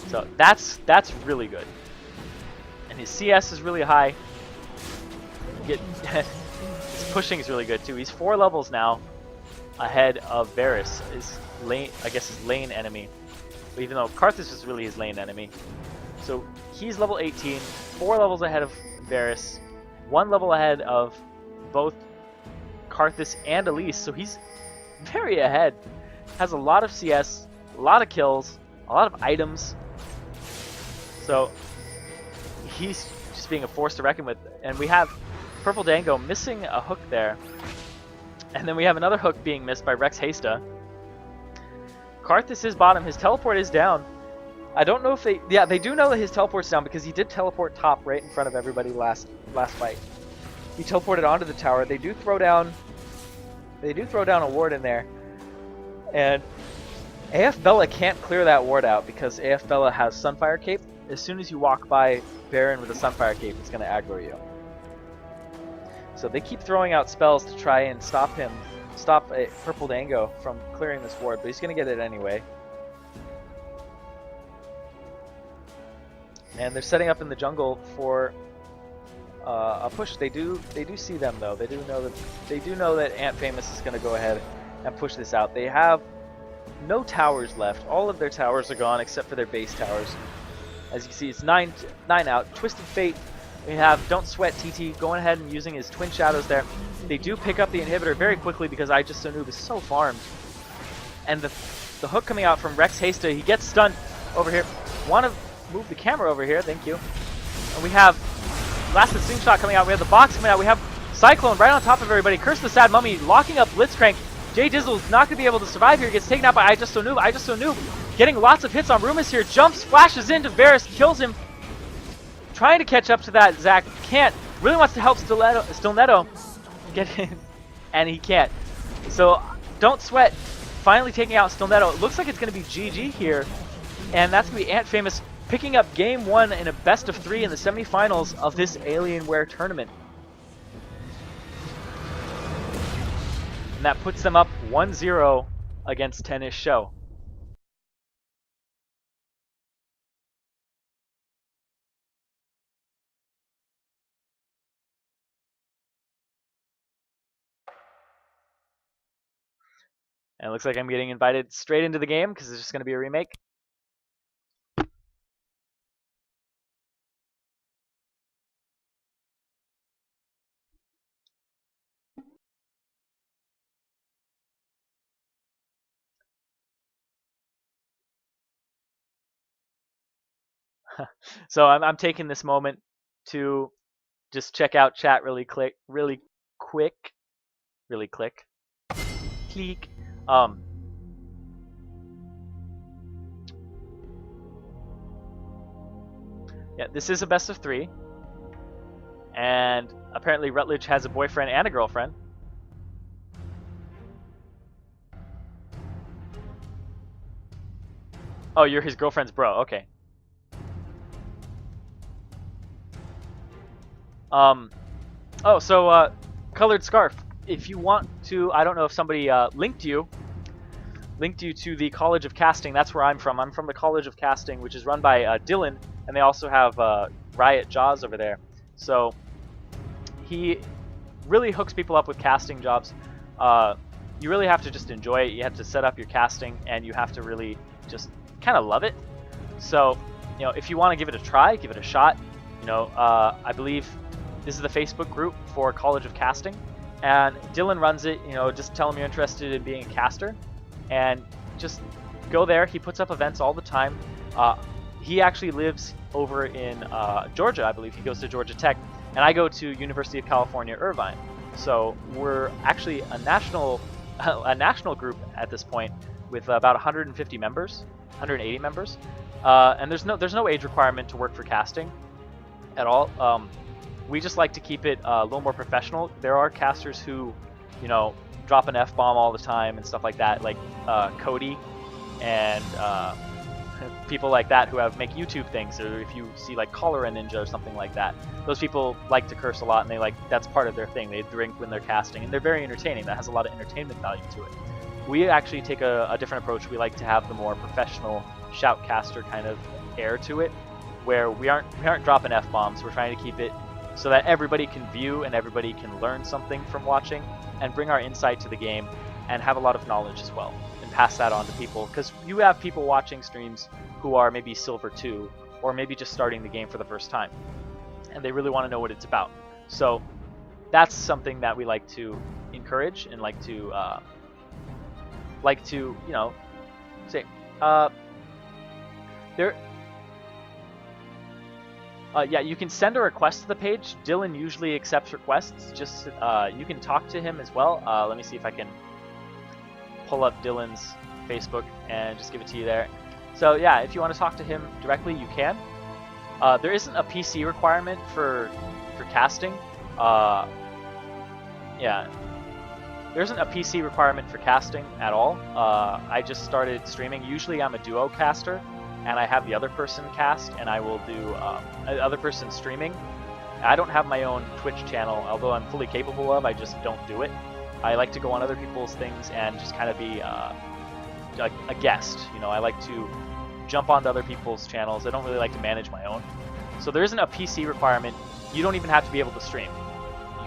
So that's really good. And his CS is really high. His pushing is really good too. He's 4 levels now ahead of Varus, his lane enemy. But even though Karthus is really his lane enemy. So he's level 18, 4 levels ahead of Varus, 1 level ahead of both Karthus and Elise. So he's very ahead. Has a lot of CS, a lot of kills, a lot of items. So he's just being a force to reckon with. And we have Purple Dango missing a hook there. And then we have another hook being missed by Rex Hasta. Karthus is bottom. His teleport is down. I don't know if they... Yeah, they do know that his teleport's down because he did teleport top right in front of everybody last fight. He teleported onto the tower. They do throw down a ward in there. And AF Bella can't clear that ward out because AF Bella has Sunfire Cape. As soon as you walk by Baron with a Sunfire Cape, it's going to aggro you. So they keep throwing out spells to try and stop Purple Dango from clearing this ward, but he's going to get it anyway. And they're setting up in the jungle for a push. They do see them though. They do know that Ant Famous is going to go ahead and push this out. They have no towers left. All of their towers are gone except for their base towers. As you can see, it's 9 out. Twisted Fate. We have Don't Sweat TT going ahead and using his Twin Shadows there. They do pick up the inhibitor very quickly because I Just So Noob is so farmed. And the hook coming out from Rex Hasta, he gets stunned over here. Want to move the camera over here, thank you. And we have Blasted Slingshot coming out. We have the box coming out. We have Cyclone right on top of everybody. Curse the Sad Mummy locking up Blitzcrank. Jay Dizzle's not going to be able to survive here. Gets taken out by I Just So Noob. I Just So Noob getting lots of hits on Rumus here. Jumps, flashes into Varus, kills him. Trying to catch up to that, Zach can't. Really wants to help Stilnetto get in, and he can't. So Don't Sweat finally taking out Stilnetto. It looks like it's going to be GG here, and that's going to be Ant Famous picking up Game 1 in a best of 3 in the semifinals of this Alienware tournament. And that puts them up 1-0 against Tennis Show. And it looks like I'm getting invited straight into the game because it's just going to be a remake. So I'm taking this moment to just check out chat really quick. Yeah, this is a best of 3. And apparently Rutledge has a boyfriend and a girlfriend. Oh, you're his girlfriend's bro, okay. Colored Scarf. If you want to, I don't know if somebody linked you to the College of Casting. That's where I'm from. I'm from the College of Casting, which is run by Dylan, and they also have Riot Jaws over there. So he really hooks people up with casting jobs. You really have to just enjoy it. You have to set up your casting, and you have to really just kind of love it. So, you know, if you want to give it a try, give it a shot. You know, I believe this is the Facebook group for College of Casting, and Dylan runs it. You know, just tell him you're interested in being a caster, and just go there. He puts up events all the time. He actually lives over in Georgia, I believe. He goes to Georgia Tech, and I go to University of California, Irvine. So we're actually a national group at this point with about 150 members, 180 members, and there's no age requirement to work for casting at all. We just like to keep it a little more professional. There are casters who, you know, drop an F-bomb all the time and stuff like that, like Cody and people like that who make YouTube things, or if you see like Cholera Ninja or something like that. Those people like to curse a lot, and that's part of their thing. They drink when they're casting, and they're very entertaining. That has a lot of entertainment value to it. We actually take a different approach. We like to have the more professional shoutcaster kind of air to it, where we aren't dropping F-bombs. We're trying to keep it so that everybody can view and everybody can learn something from watching, and bring our insight to the game, and have a lot of knowledge as well, and pass that on to people. Because you have people watching streams who are maybe Silver 2, or maybe just starting the game for the first time, and they really want to know what it's about. So that's something that we like to encourage, and like to you know, say yeah, you can send a request to the page. Dylan usually accepts requests. Just you can talk to him as well. Let me see if I can pull up Dylan's Facebook and just give it to you there. So yeah, if you want to talk to him directly, you can. There isn't a PC requirement for casting. Yeah, there isn't a PC requirement for casting at all. I just started streaming. Usually I'm a duo caster, and I have the other person cast, and I will do other person streaming. I don't have my own Twitch channel, although I'm fully capable of. I just don't do it. I like to go on other people's things and just kind of be a guest. You know, I like to jump onto other people's channels. I don't really like to manage my own. So there isn't a PC requirement. You don't even have to be able to stream,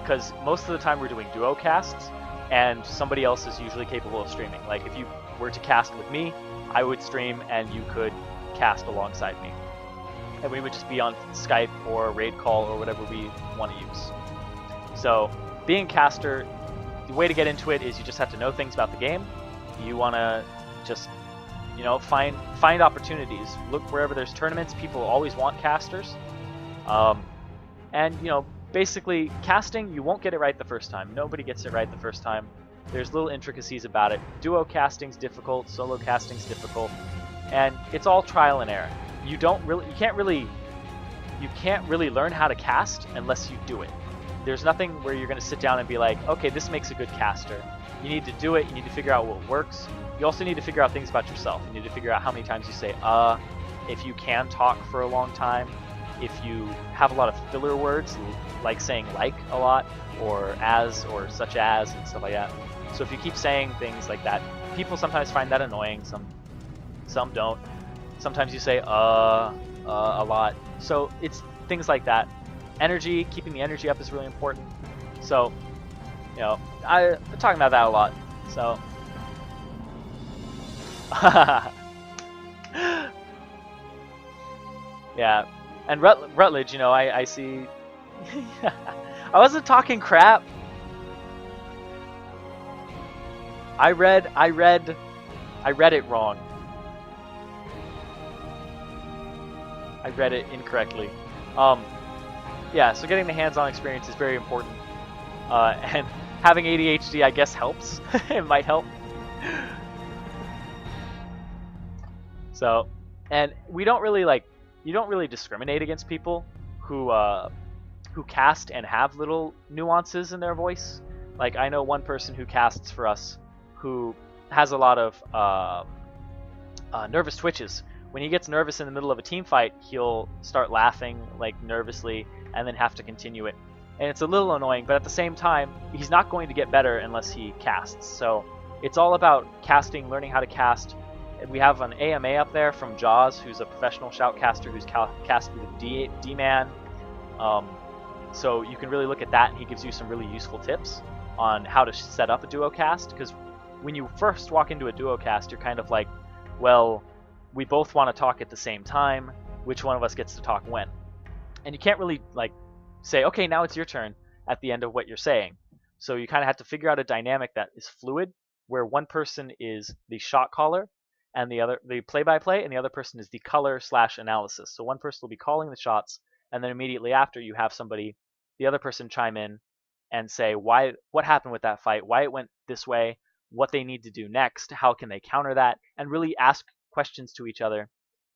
because most of the time we're doing duo casts, and somebody else is usually capable of streaming. Like if you were to cast with me, I would stream and you could cast alongside me. And we would just be on Skype or raid call or whatever we want to use. So being a caster, the way to get into it is you just have to know things about the game. You want to just, you know, find opportunities. Look wherever there's tournaments. People always want casters. And, you know, basically casting, you won't get it right the first time. Nobody gets it right the first time. There's little intricacies about it. Duo casting's difficult, solo casting's difficult, and it's all trial and error. You can't really learn how to cast unless you do it. There's nothing where you're going to sit down and be like, okay, this makes a good caster. You need to do it. You need to figure out what works. You also need to figure out things about yourself. You need to figure out how many times you say if you can talk for a long time, if you have a lot of filler words like saying like a lot or as or such as and stuff like that. So if you keep saying things like that, people sometimes find that annoying, some don't. Sometimes you say a lot. So it's things like that. Energy, keeping the energy up is really important. So, you know, I'm talking about that a lot. So yeah. And Rutledge, you know, I see. I wasn't talking crap. I read it wrong. I read it incorrectly. Yeah, so getting the hands-on experience is very important. And having ADHD, I guess, helps. It might help. So, and we don't really you don't really discriminate against people who cast and have little nuances in their voice. Like I know one person who casts for us who has a lot of nervous twitches. When he gets nervous in the middle of a team fight, he'll start laughing like nervously and then have to continue it. And it's a little annoying, but at the same time, he's not going to get better unless he casts. So it's all about casting, learning how to cast. We have an AMA up there from Jaws, who's a professional shoutcaster who's casted with D-Man. So you can really look at that, and he gives you some really useful tips on how to set up a duo cast. Because when you first walk into a duo cast, you're kind of like, well, we both want to talk at the same time. Which one of us gets to talk when? And you can't really say, okay, now it's your turn at the end of what you're saying. So you kind of have to figure out a dynamic that is fluid, where one person is the shot caller and the play-by-play, and the other person is the color/analysis. So one person will be calling the shots, and then immediately after you have the other person chime in and say what happened with that fight, why it went this way, what they need to do next, how can they counter that, and really ask questions to each other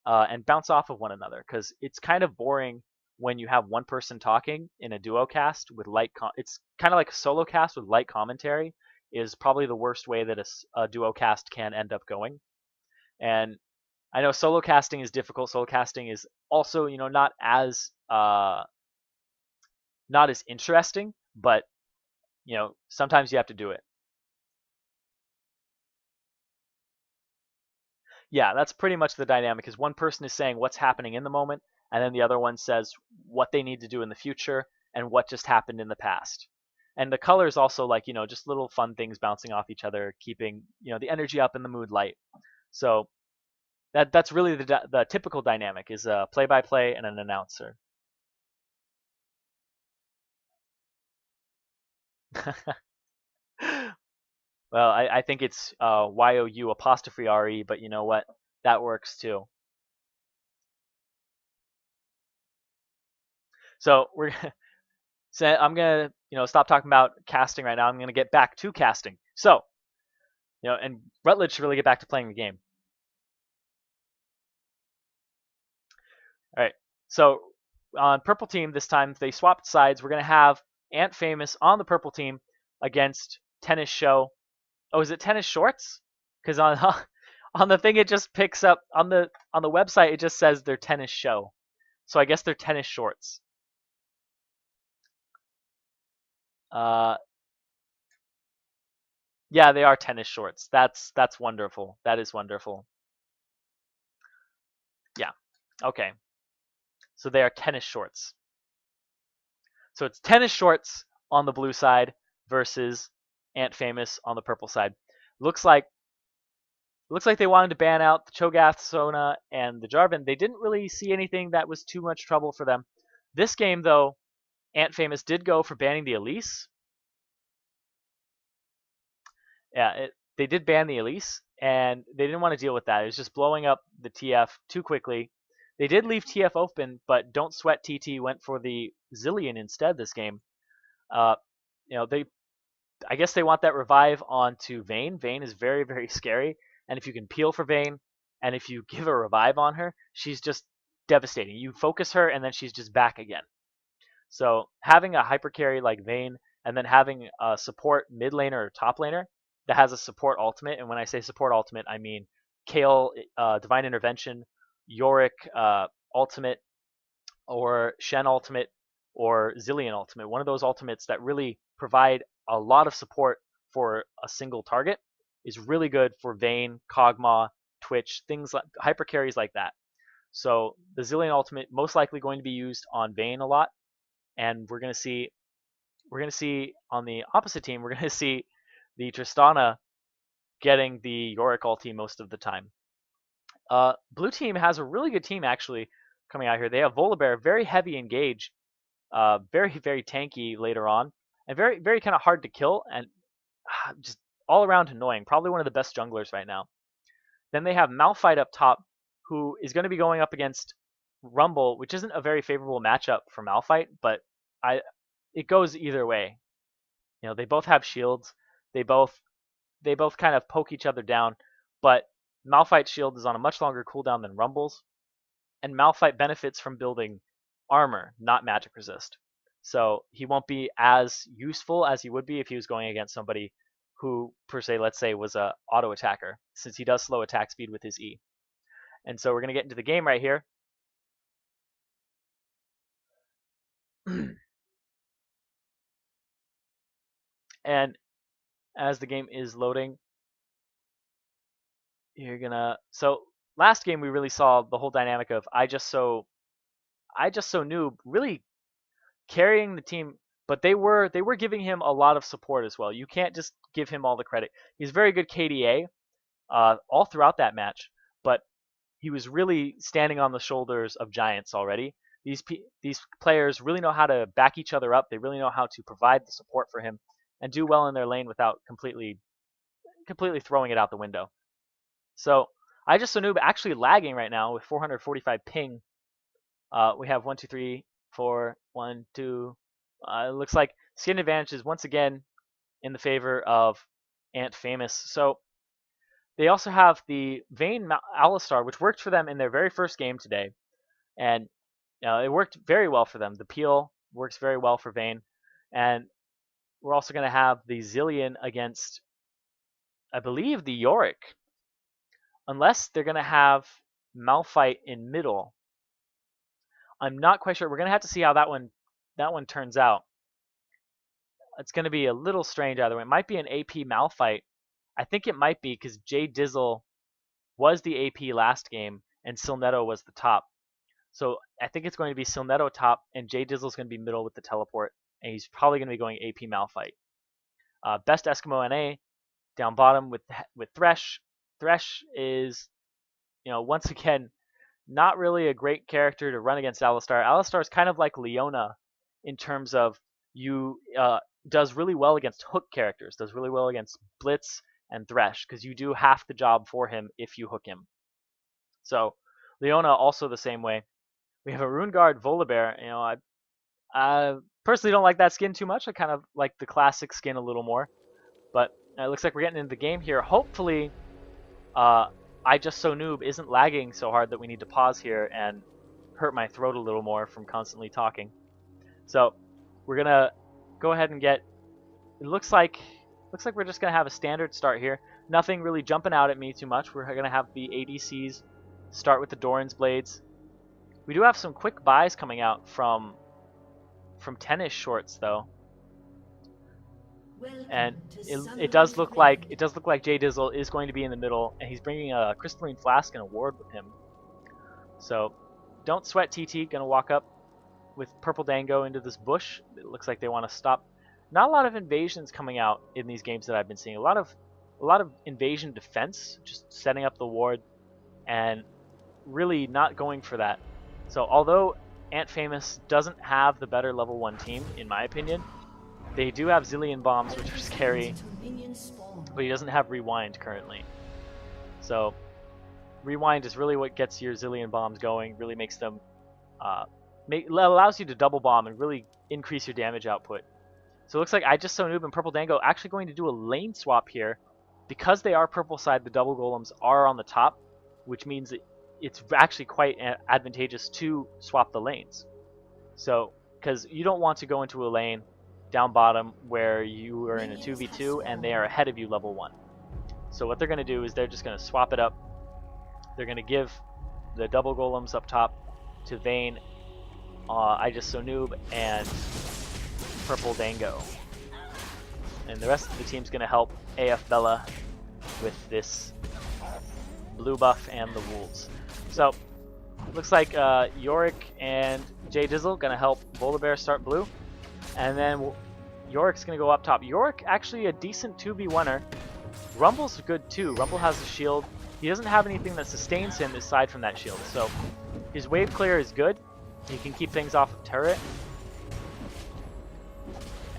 and bounce off of one another, because it's kind of boring when you have one person talking in a duo cast with it's kind of like a solo cast with light commentary is probably the worst way that a duo cast can end up going. And I know solo casting is difficult. Solo casting is also, you know, not as interesting, but you know, sometimes you have to do it. Yeah, that's pretty much the dynamic. Is one person is saying what's happening in the moment, and then the other one says what they need to do in the future and what just happened in the past. And the colors also like, you know, just little fun things bouncing off each other, keeping, you know, the energy up and the mood light. So that's really the typical dynamic is a play-by-play and an announcer. Well, I think it's YOU''RE, but you know what? That works too. So I'm gonna, you know, stop talking about casting right now. I'm gonna get back to casting. So, you know, and Rutledge should really get back to playing the game. All right. So on purple team this time, they swapped sides. We're gonna have Ant Famous on the purple team against Tennis Show. Oh, is it Tennis Shorts? Because on on the thing it just picks up on the website it just says they're Tennis Show. So I guess they're Tennis Shorts. Yeah, they are tennis shorts. That's wonderful. That is wonderful. Yeah. Okay. So they are tennis shorts. So it's tennis shorts on the blue side versus Ant Famous on the purple side. Looks like they wanted to ban out the Cho'Gath, Sona, and the Jarvan. They didn't really see anything that was too much trouble for them. This game, though, Ant Famous did go for banning the Elise. Yeah, they did ban the Elise, and they didn't want to deal with that. It was just blowing up the TF too quickly. They did leave TF open, but Don't Sweat TT went for the Zilean instead this game. You know, I guess they want that revive onto Vayne. Vayne is very, very scary, and if you can peel for Vayne, and if you give a revive on her, she's just devastating. You focus her, and then she's just back again. So having a hyper carry like Vayne, and then having a support mid laner or top laner that has a support ultimate, and when I say support ultimate, I mean Kayle, Divine Intervention, Yorick ultimate, or Shen ultimate, or Zilean ultimate. One of those ultimates that really provide a lot of support for a single target is really good for Vayne, Kog'Maw, Twitch, things like hyper carries like that. So the Zilean ultimate most likely going to be used on Vayne a lot, and we're gonna see on the opposite team, we're gonna see the Tristana getting the Yorick ulti most of the time. Blue team has a really good team actually coming out here. They have Volibear, very heavy engage, very, very tanky later on, and very, very kind of hard to kill, and just all around annoying. Probably one of the best junglers right now. Then they have Malphite up top, who is going to be going up against Rumble, which isn't a very favorable matchup for Malphite, but it goes either way. You know, they both have shields. They both kind of poke each other down, but Malphite's shield is on a much longer cooldown than Rumble's, and Malphite benefits from building armor, not magic resist. So he won't be as useful as he would be if he was going against somebody who, per se, let's say, was a auto attacker, since he does slow attack speed with his E. And so we're going to get into the game right here. And as the game is loading, you're gonna. So last game we really saw the whole dynamic of I just so noob really carrying the team, but they were giving him a lot of support as well. You can't just give him all the credit. He's very good KDA all throughout that match, but he was really standing on the shoulders of giants already. These players really know how to back each other up. They really know how to provide the support for him and do well in their lane without completely throwing it out the window. So I just so noob actually lagging right now with 445 ping. We have 1, 2, 3, 4, 1, 2. It looks like skin advantage is once again in the favor of Ant Famous. So they also have the Vayne Alistar, which worked for them in their very first game today, and it worked very well for them. The peel works very well for Vayne, and we're also going to have the Zilean against, I believe, the Yorick, unless they're going to have Malphite in middle. I'm not quite sure. We're going to have to see how that one turns out. It's going to be a little strange either way. It might be an AP Malphite. I think it might be because Jay Dizzle was the AP last game and Silnetto was the top. So I think it's going to be Silnetto top and Jay Dizzle's going to be middle with the teleport, and he's probably going to be going AP Malphite. Best Eskimo NA down bottom with Thresh. Thresh is, once again, not really a great character to run against Alistar. Alistar is kind of like Leona in terms of does really well against hook characters, does really well against Blitz and Thresh, because you do half the job for him if you hook him. So Leona also the same way. We have a Rune Guard Volibear. I personally don't like that skin too much. I kind of like the classic skin a little more. But it looks like we're getting into the game here. Hopefully, I just so noob isn't lagging so hard that we need to pause here and hurt my throat a little more from constantly talking. So we're gonna go ahead and get. It looks like we're just gonna have a standard start here. Nothing really jumping out at me too much. We're gonna have the ADCs start with the Doran's Blades. We do have some quick buys coming out from tennis shorts though. And it does look like Jay Dizzle is going to be in the middle, and he's bringing a crystalline flask and a ward with him. So Don't Sweat TT gonna walk up with Purple Dango into this bush. It looks like they want to stop not a lot of invasions coming out in these games that I've been seeing. A lot of invasion defense, just setting up the ward and really not going for that. So although Ant Famous doesn't have the better level 1 team, in my opinion, they do have Zillion Bombs, which are scary, but he doesn't have Rewind currently. So Rewind is really what gets your Zillion Bombs going, really makes them, allows you to double bomb and really increase your damage output. So it looks like I Just So Noob and Purple Dango actually going to do a lane swap here. Because they are purple side, the double golems are on the top, which means it's actually quite advantageous to swap the lanes. So, because you don't want to go into a lane down bottom where you are in a 2v2 and they are ahead of you level 1. So what they're going to do is they're just going to swap it up. They're going to give the double golems up top to Vayne, I Just So Noob, and Purple Dango. And the rest of the team's going to help AF Bella with this blue buff and the wolves. So, looks like Yorick and Jay Dizzle going to help Volibear start blue. And then Yorick's going to go up top. Yorick actually a decent 2v1er. Rumble's good too. Rumble has the shield. He doesn't have anything that sustains him aside from that shield. So, his wave clear is good. He can keep things off of turret.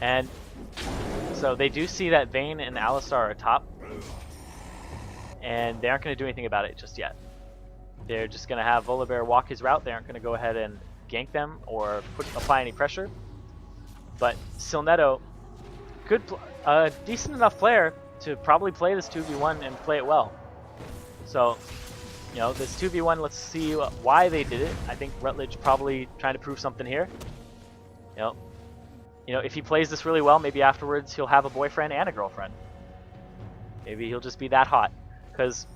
And so they do see that Vayne and Alistar are top, and they aren't going to do anything about it just yet. They're just going to have Volibear walk his route. They aren't going to go ahead and gank them or apply any pressure. But Silnetto, decent enough player to probably play this 2v1 and play it well. So, you know, this 2v1, let's see why they did it. I think Rutledge probably trying to prove something here. You know, if he plays this really well, maybe afterwards he'll have a boyfriend and a girlfriend. Maybe he'll just be that hot. Because,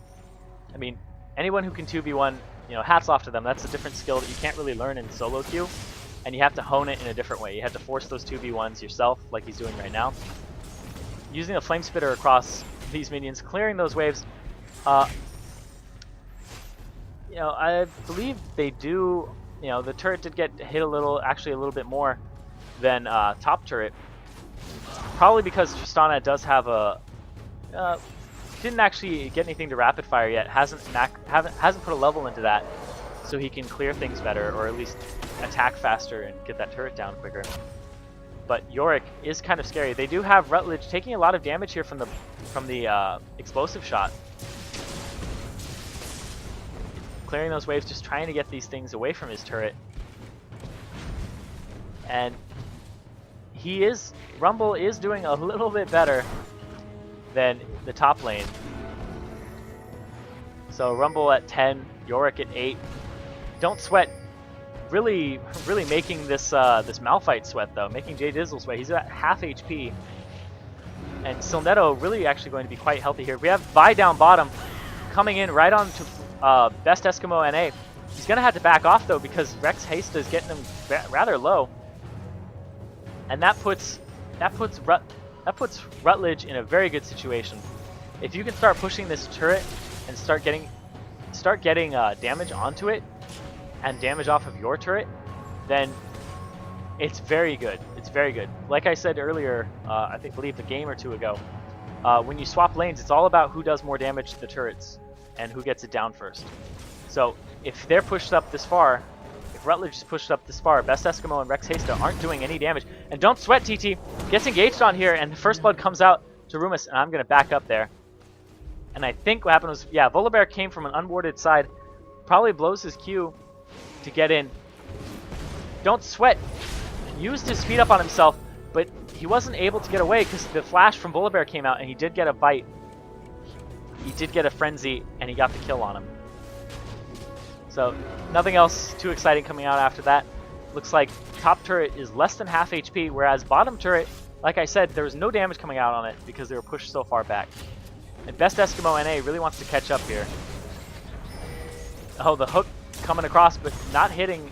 I mean, anyone who can 2v1, you know, hats off to them. That's a different skill that you can't really learn in solo queue. And you have to hone it in a different way. You have to force those 2v1s yourself, like he's doing right now. Using a Flame Spitter across these minions, clearing those waves. You know, I believe they do, you know, the turret did get hit a little, actually a little bit more than top turret. Probably because Tristana does have a, didn't actually get anything to rapid fire yet, hasn't put a level into that, so he can clear things better, or at least attack faster and get that turret down quicker. But Yorick is kind of scary. They do have Rutledge taking a lot of damage here from the explosive shot. Clearing those waves, just trying to get these things away from his turret. And Rumble is doing a little bit better than the top lane. So Rumble at 10, Yorick at 8. Don't sweat. Really making this this Malphite sweat though, making Jay Dizzle sweat. He's at half HP. And Silnetto really actually going to be quite healthy here. We have Vi down bottom, coming in right on to Best Eskimo NA. He's gonna have to back off though because Rex Haste is getting him rather low. And that puts Rutledge in a very good situation. If you can start pushing this turret and start getting damage onto it and damage off of your turret, then it's very good. It's very good. Like I said earlier, I believe a game or two ago, when you swap lanes, it's all about who does more damage to the turrets and who gets it down first. So if they're pushed up this far, if Rutledge is pushed up this far, Best Eskimo and Rex Hasta aren't doing any damage. And don't sweat, TT. Gets engaged on here, and the first blood comes out to Rumus, and I'm going to back up there. And I think what happened was, yeah, Volibear came from an unwarded side, probably blows his Q to get in. Don't sweat. Used his speed up on himself, but he wasn't able to get away because the flash from Volibear came out, and he did get a bite. He did get a frenzy, and he got the kill on him. So nothing else too exciting coming out after that. Looks like top turret is less than half HP, whereas bottom turret, like I said, there was no damage coming out on it because they were pushed so far back. And Best Eskimo NA really wants to catch up here. Oh, the hook coming across, but not hitting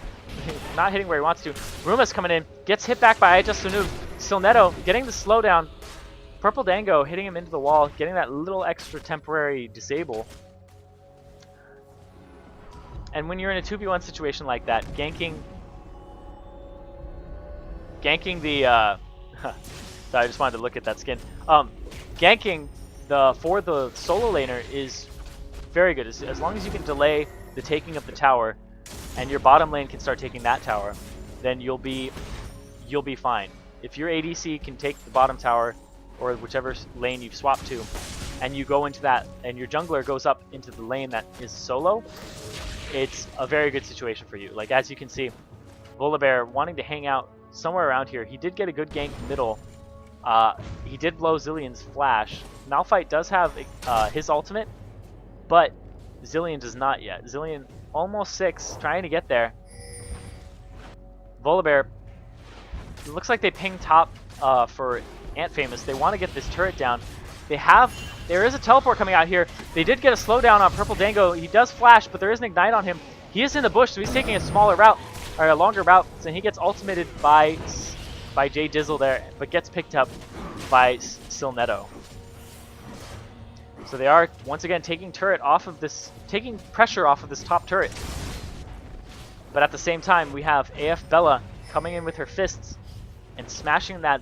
where he wants to. Rumus coming in, gets hit back by I Just So Noob. Silnetto getting the slowdown. Purple Dango hitting him into the wall, getting that little extra temporary disable. And when you're in a 2v1 situation like that, ganking the So I just wanted to look at that skin. Ganking for the solo laner is very good. As long as you can delay the taking of the tower, and your bottom lane can start taking that tower, then you'll be fine. If your ADC can take the bottom tower, or whichever lane you've swapped to, and you go into that, and your jungler goes up into the lane that is solo, it's a very good situation for you. Like, as you can see, Volibear wanting to hang out somewhere around here. He did get a good gank middle. He did blow Zillion's flash. Malphite does have his ultimate, but Zillion does not yet. Zillion almost 6, trying to get there. Volibear, it looks like they ping top for Ant Famous. They want to get this turret down. There is a teleport coming out here. They did get a slowdown on Purple Dango. He does flash, but there is an ignite on him. He is in the bush, so he's taking a smaller route, or a longer route, and he gets ultimated by Jay Dizzle there, but gets picked up by Silnetto. So they are once again taking pressure off of this top turret. But at the same time, we have AF Bella coming in with her fists and smashing that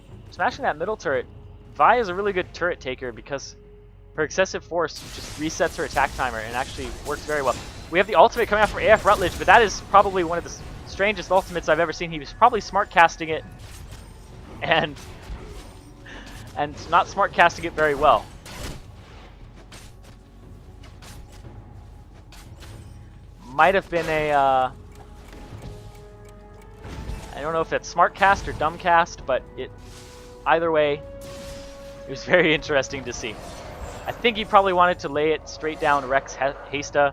middle turret. Vi is a really good turret taker because her excessive force just resets her attack timer and actually works very well. We have the ultimate coming out for AF Rutledge, but that is probably one of the strangest ultimates I've ever seen. He was probably smart casting it and not smart casting it very well. Might have been a I don't know if it's smart cast or dumb cast, but either way, it was very interesting to see. I think he probably wanted to lay it straight down Rex Hasta.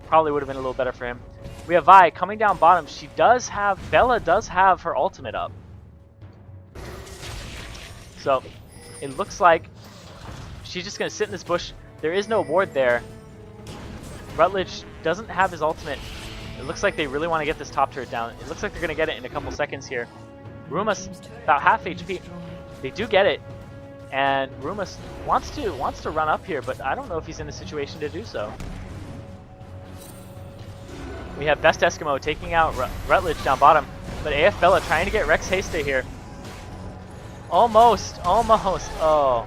Probably would have been a little better for him. We have Vi coming down bottom. Bella does have her ultimate up. So it looks like she's just going to sit in this bush. There is no ward there. Rutledge doesn't have his ultimate. It looks like they really want to get this top turret down. It looks like they're going to get it in a couple seconds here. Rumus about half HP. They do get it. And Rumus wants to run up here, but I don't know if he's in a situation to do so. We have Best Eskimo taking out Rutledge down bottom, but AF Bella trying to get Rex Hasta here. Almost. Oh,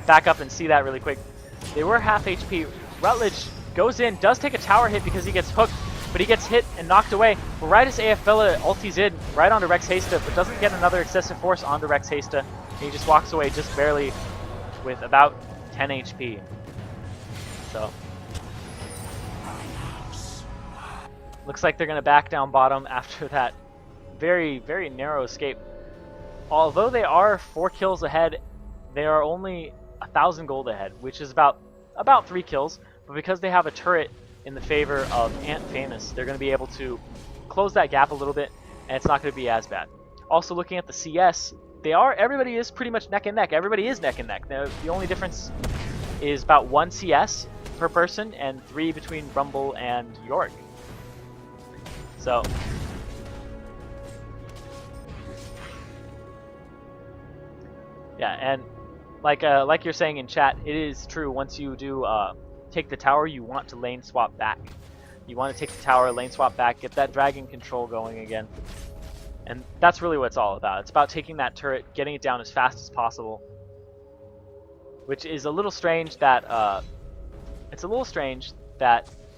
back up and see that really quick. They were half HP. Rutledge goes in, does take a tower hit because he gets hooked, but he gets hit and knocked away. But right as AF Bella ultis in, right onto Rex Hasta, but doesn't get another excessive force onto Rex Hasta. He just walks away just barely with about 10 HP. So looks like they're going to back down bottom after that very, very narrow escape. Although they are 4 kills ahead, they are only 1,000 gold ahead, which is about 3 kills. But because they have a turret in the favor of Ant Famous, they're going to be able to close that gap a little bit, and it's not going to be as bad. Also, looking at the CS, everybody is pretty much neck and neck. Everybody is neck and neck. The only difference is about 1 CS per person and 3 between Rumble and York. So yeah, and like you're saying in chat, it is true. Once you do take the tower, you want to lane swap back. You want to take the tower, lane swap back, get that dragon control going again. And that's really what it's all about. It's about taking that turret, getting it down as fast as possible. Which is a little strange that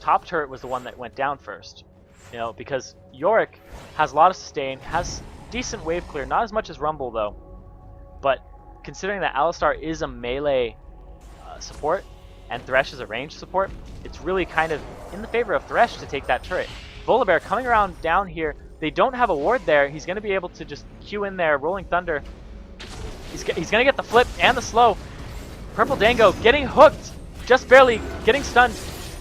top turret was the one that went down first. You know, because Yorick has a lot of sustain, has decent wave clear, not as much as Rumble though. But considering that Alistar is a melee support and Thresh is a ranged support, it's really kind of in the favor of Thresh to take that turret. Volibear coming around down here. They don't have a ward there. He's going to be able to just queue in there. Rolling Thunder. He's going to get the flip and the slow. Purple Dango getting hooked. Just barely getting stunned.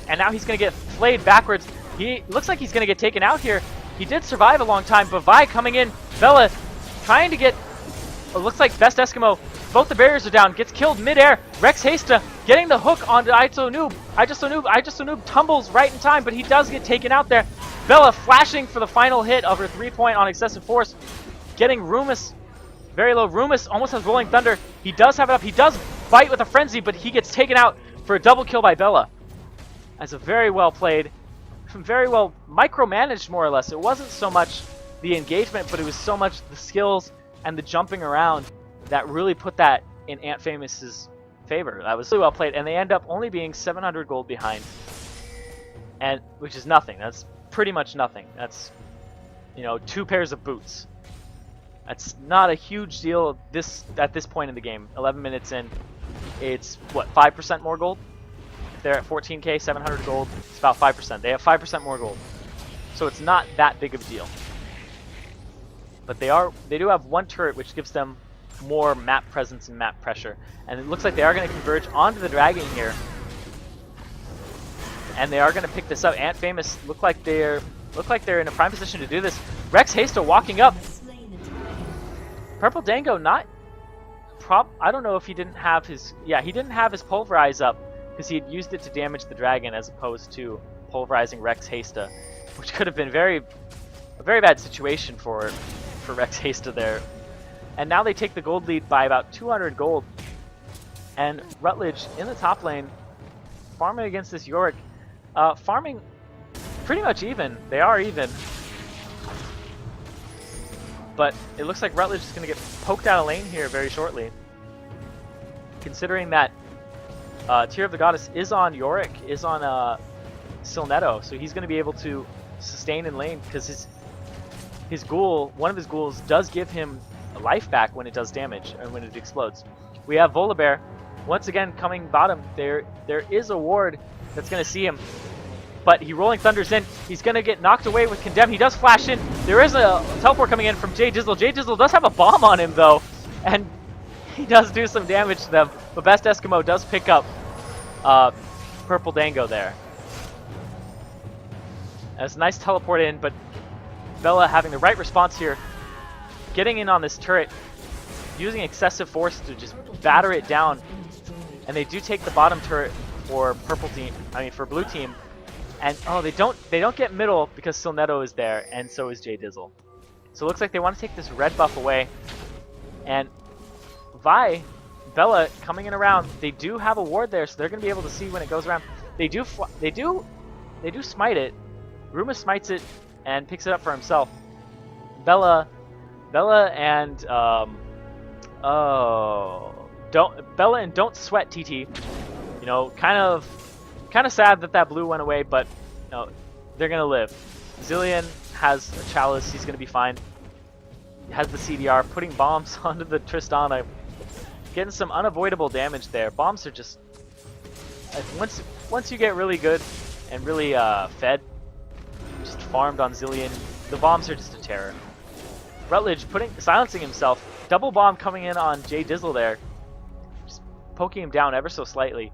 And now he's going to get flayed backwards. He looks like he's going to get taken out here. He did survive a long time, but Vi coming in. Bella trying to get... It looks like Best Eskimo. Both the barriers are down. Gets killed midair. Rex Hasta getting the hook onto Iso Noob. Iso Noob tumbles right in time, but he does get taken out there. Bella flashing for the final hit of her 3-point on excessive force. Getting Rumus very low. Rumus almost has Rolling Thunder. He does have it up. He does bite with a frenzy, but he gets taken out for a double kill by Bella. That's a very well played, very well micromanaged more or less. It wasn't so much the engagement, but it was so much the skills and the jumping around that really put that in Ant Famous's favor. That was really well played, and they end up only being 700 gold behind, and which is nothing. That's pretty much nothing. That's, you know, 2 pairs of boots. That's not a huge deal at this point in the game. 11 minutes in, it's what, 5% more gold? If they're at 14k, 700 gold, it's about 5%. They have 5% more gold, so it's not that big of a deal. But they do have 1 turret, which gives them more map presence and map pressure, and it looks like they are going to converge onto the dragon here, and they are going to pick this up. Ant Famous look like they're in a prime position to do this. Rex Hasto walking up. Purple Dango not I don't know if he didn't have his he didn't have his pulverize up because he had used it to damage the dragon as opposed to pulverizing Rex Hasta, which could have been a very bad situation for Rex Hasta there. And now they take the gold lead by about 200 gold. And Rutledge in the top lane, farming against this Yorick. Farming pretty much even. They are even. But it looks like Rutledge is going to get poked out of lane here very shortly. Considering that Tear of the Goddess is on Yorick, is on Silnetto, so he's going to be able to sustain in lane because his ghoul, one of his ghouls, does give him life back when it does damage and when it explodes. We have Volibear once again coming bottom. There is a ward that's going to see him, but he Rolling Thunders in. He's going to get knocked away with Condemn. He does flash in. There is a teleport coming in from Jay Dizzle. Jay Dizzle does have a bomb on him though, and he does do some damage to them. But Best Eskimo does pick up Purple Dango there. That's a nice teleport in, but Bella having the right response here, getting in on this turret, using excessive force to just batter it down, and they do take the bottom turret for blue team, and they don't get middle because Silnetto is there, and so is Jay Dizzle. So it looks like they want to take this red buff away, and Bella coming in around. They do have a ward there, so they're going to be able to see when it goes around. They do smite it. Ruma smites it and picks it up for himself. Bella and Don't Sweat TT. You know, kind of sad that blue went away, but you know, they're gonna live. Zillion has a chalice. He's gonna be fine. He has the CDR, putting bombs onto the Tristana, getting some unavoidable damage there. Bombs are just once you get really good and really fed, just farmed on Zillion, the bombs are just a terror. Rutledge silencing himself. Double bomb coming in on Jay Dizzle there, just poking him down ever so slightly.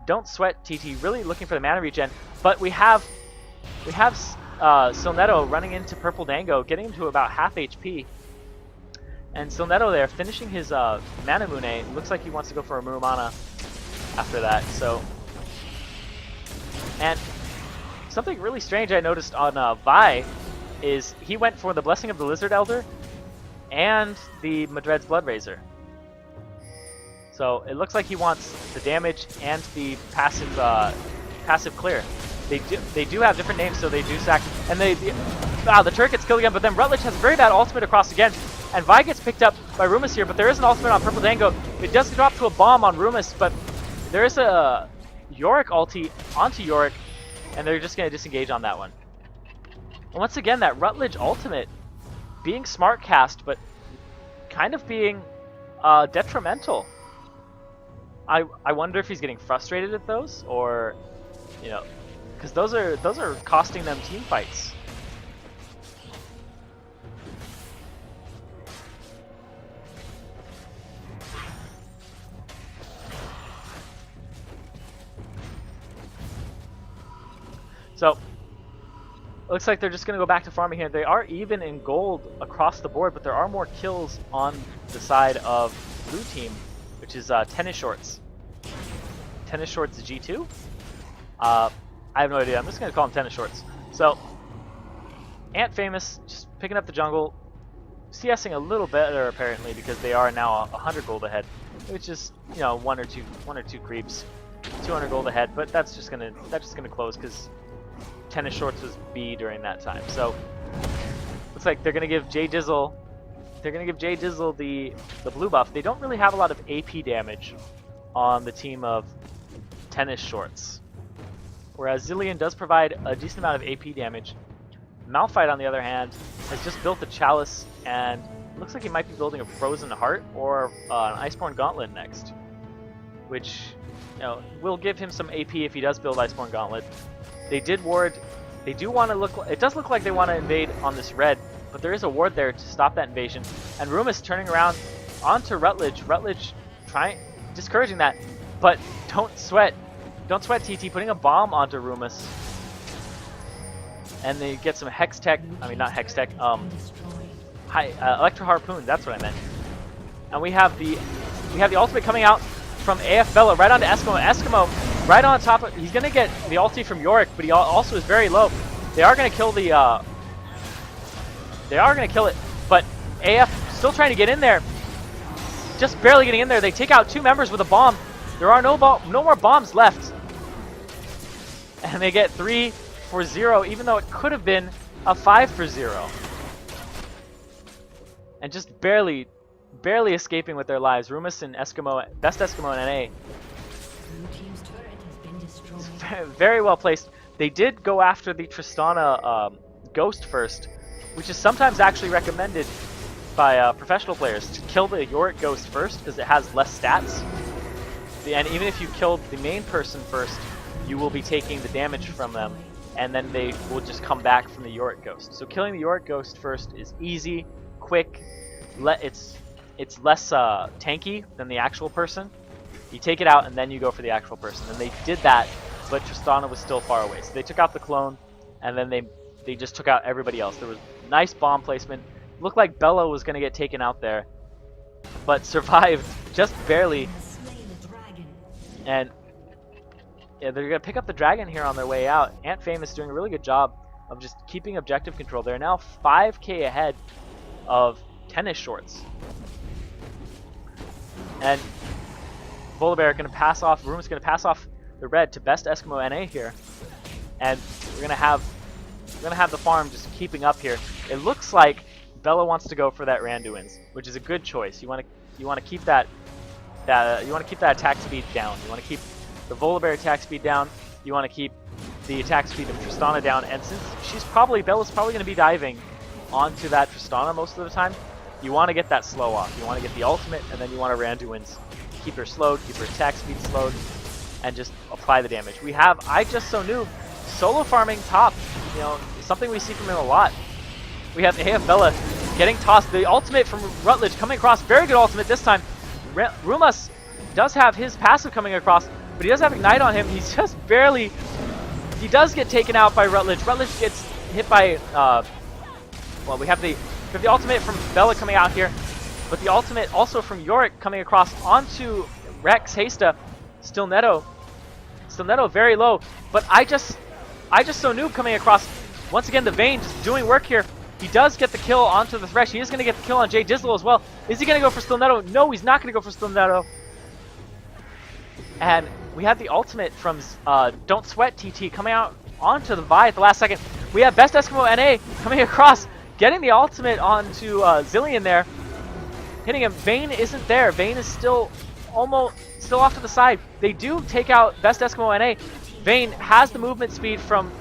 Don't Sweat TT really looking for the mana regen, but we have Silnetto running into Purple Dango, getting him to about half HP. And Silnetto there finishing his mana Mune. Looks like he wants to go for a Muramana after that. So, and something really strange I noticed on Vi is he went for the Blessing of the Lizard Elder and the Madred's Blood Razor. So it looks like he wants the damage and the passive clear. They do have different names, so they do sack. And the turret gets killed again, but then Rutledge has a very bad ultimate across again, and Vi gets picked up by Rumus here, but there is an ultimate on Purple Dango. It does drop to a bomb on Rumus, but there is a Yorick ulti onto Yorick, and they're just going to disengage on that one. And once again, that Rutledge ultimate being smart cast, but kind of being detrimental. I wonder if he's getting frustrated at those, or, you know, because those are costing them team fights. So looks like they're just going to go back to farming here. They are even in gold across the board, but there are more kills on the side of blue team, which is Tennis Shorts. Tennis Shorts G2? I have no idea. I'm just going to call him Tennis Shorts. So, Ant Famous just picking up the jungle, CSing a little better apparently because they are now 100 gold ahead, which is, you know, one or two creeps, 200 gold ahead. But that's just gonna close because Tennis Shorts was B during that time. So looks like they're gonna give Jay Dizzle they're gonna give Jay Dizzle the blue buff. They don't really have a lot of AP damage on the team of Tennis Shorts, whereas Zilean does provide a decent amount of AP damage. Malphite, on the other hand, has just built the Chalice, and looks like he might be building a Frozen Heart or an Iceborne Gauntlet next, which, you know, will give him some AP if he does build Iceborne Gauntlet. They did ward. They do want to look. It does look like they want to invade on this red, but there is a ward there to stop that invasion. And Rumus turning around onto Rutledge. Rutledge discouraging that, but don't sweat. Don't sweat, TT, putting a bomb onto Rumus. And they get some Hex Tech. I mean, not Hex Tech. Electro Harpoon. That's what I meant. And we have the ultimate coming out from AF Bella right onto Eskimo. Eskimo right on top of. He's gonna get the ulti from Yorick, but he also is very low. They are gonna kill the. They are gonna kill it, but AF still trying to get in there. Just barely getting in there. They take out 2 members with a bomb. There are no more bombs left, and they get 3 for 0, even though it could have been a 5 for 0. And just barely escaping with their lives. Rumus and Eskimo, best Eskimo in NA. Blue team's turret has been destroyed. Very well placed. They did go after the Tristana Ghost first, which is sometimes actually recommended by professional players to kill the Yorick Ghost first because it has less stats. And even if you killed the main person first, you will be taking the damage from them, and then they will just come back from the Yorick Ghost. So killing the Yorick Ghost first is easy, quick. It's less tanky than the actual person. You take it out and then you go for the actual person. And they did that, but Tristana was still far away. So they took out the clone, and then they just took out everybody else. There was nice bomb placement. Looked like Bella was going to get taken out there, but survived just barely. And yeah, they're going to pick up the dragon here on their way out. Ant Fame is doing a really good job of just keeping objective control. They're now 5k ahead of Tennis Shorts. And Volibear going to pass off, Rumus going to pass off the red to best Eskimo NA here. And we're going to have the farm just keeping up here. It looks like Bella wants to go for that Randuin's, which is a good choice. You want to keep that attack speed down. You want to keep the Volibear attack speed down. You want to keep the attack speed of Tristana down. And since Bella's probably going to be diving onto that Tristana most of the time, you want to get that slow off. You want to get the ultimate, and then you want to Randuin's. Keep her slowed, keep her attack speed slowed, and just apply the damage. We have I Just So Noob solo farming top. You know, something we see from him a lot. We have AF Bella getting tossed. The ultimate from Rutledge coming across. Very good ultimate this time. Rumus does have his passive coming across, but he does have Ignite on him. He's just barely. He does get taken out by Rutledge. Rutledge gets hit by. Well, we have the ultimate from Bella coming out here, but the ultimate also from Yorick coming across onto Rex Hasta. Stilnetto very low, but I just So Noob coming across. Once again, the Vayne just doing work here. He does get the kill onto the Thresh. He is going to get the kill on Jay Dizzle as well. Is he going to go for Stilnetto? No, he's not going to go for Stilnetto. And we have the ultimate from Don't Sweat TT coming out onto the Vi at the last second. We have best Eskimo NA coming across, getting the ultimate onto Zilean there. Hitting him. Vayne isn't there. Vayne is still off to the side. They do take out best Eskimo NA. Vayne has the movement speed from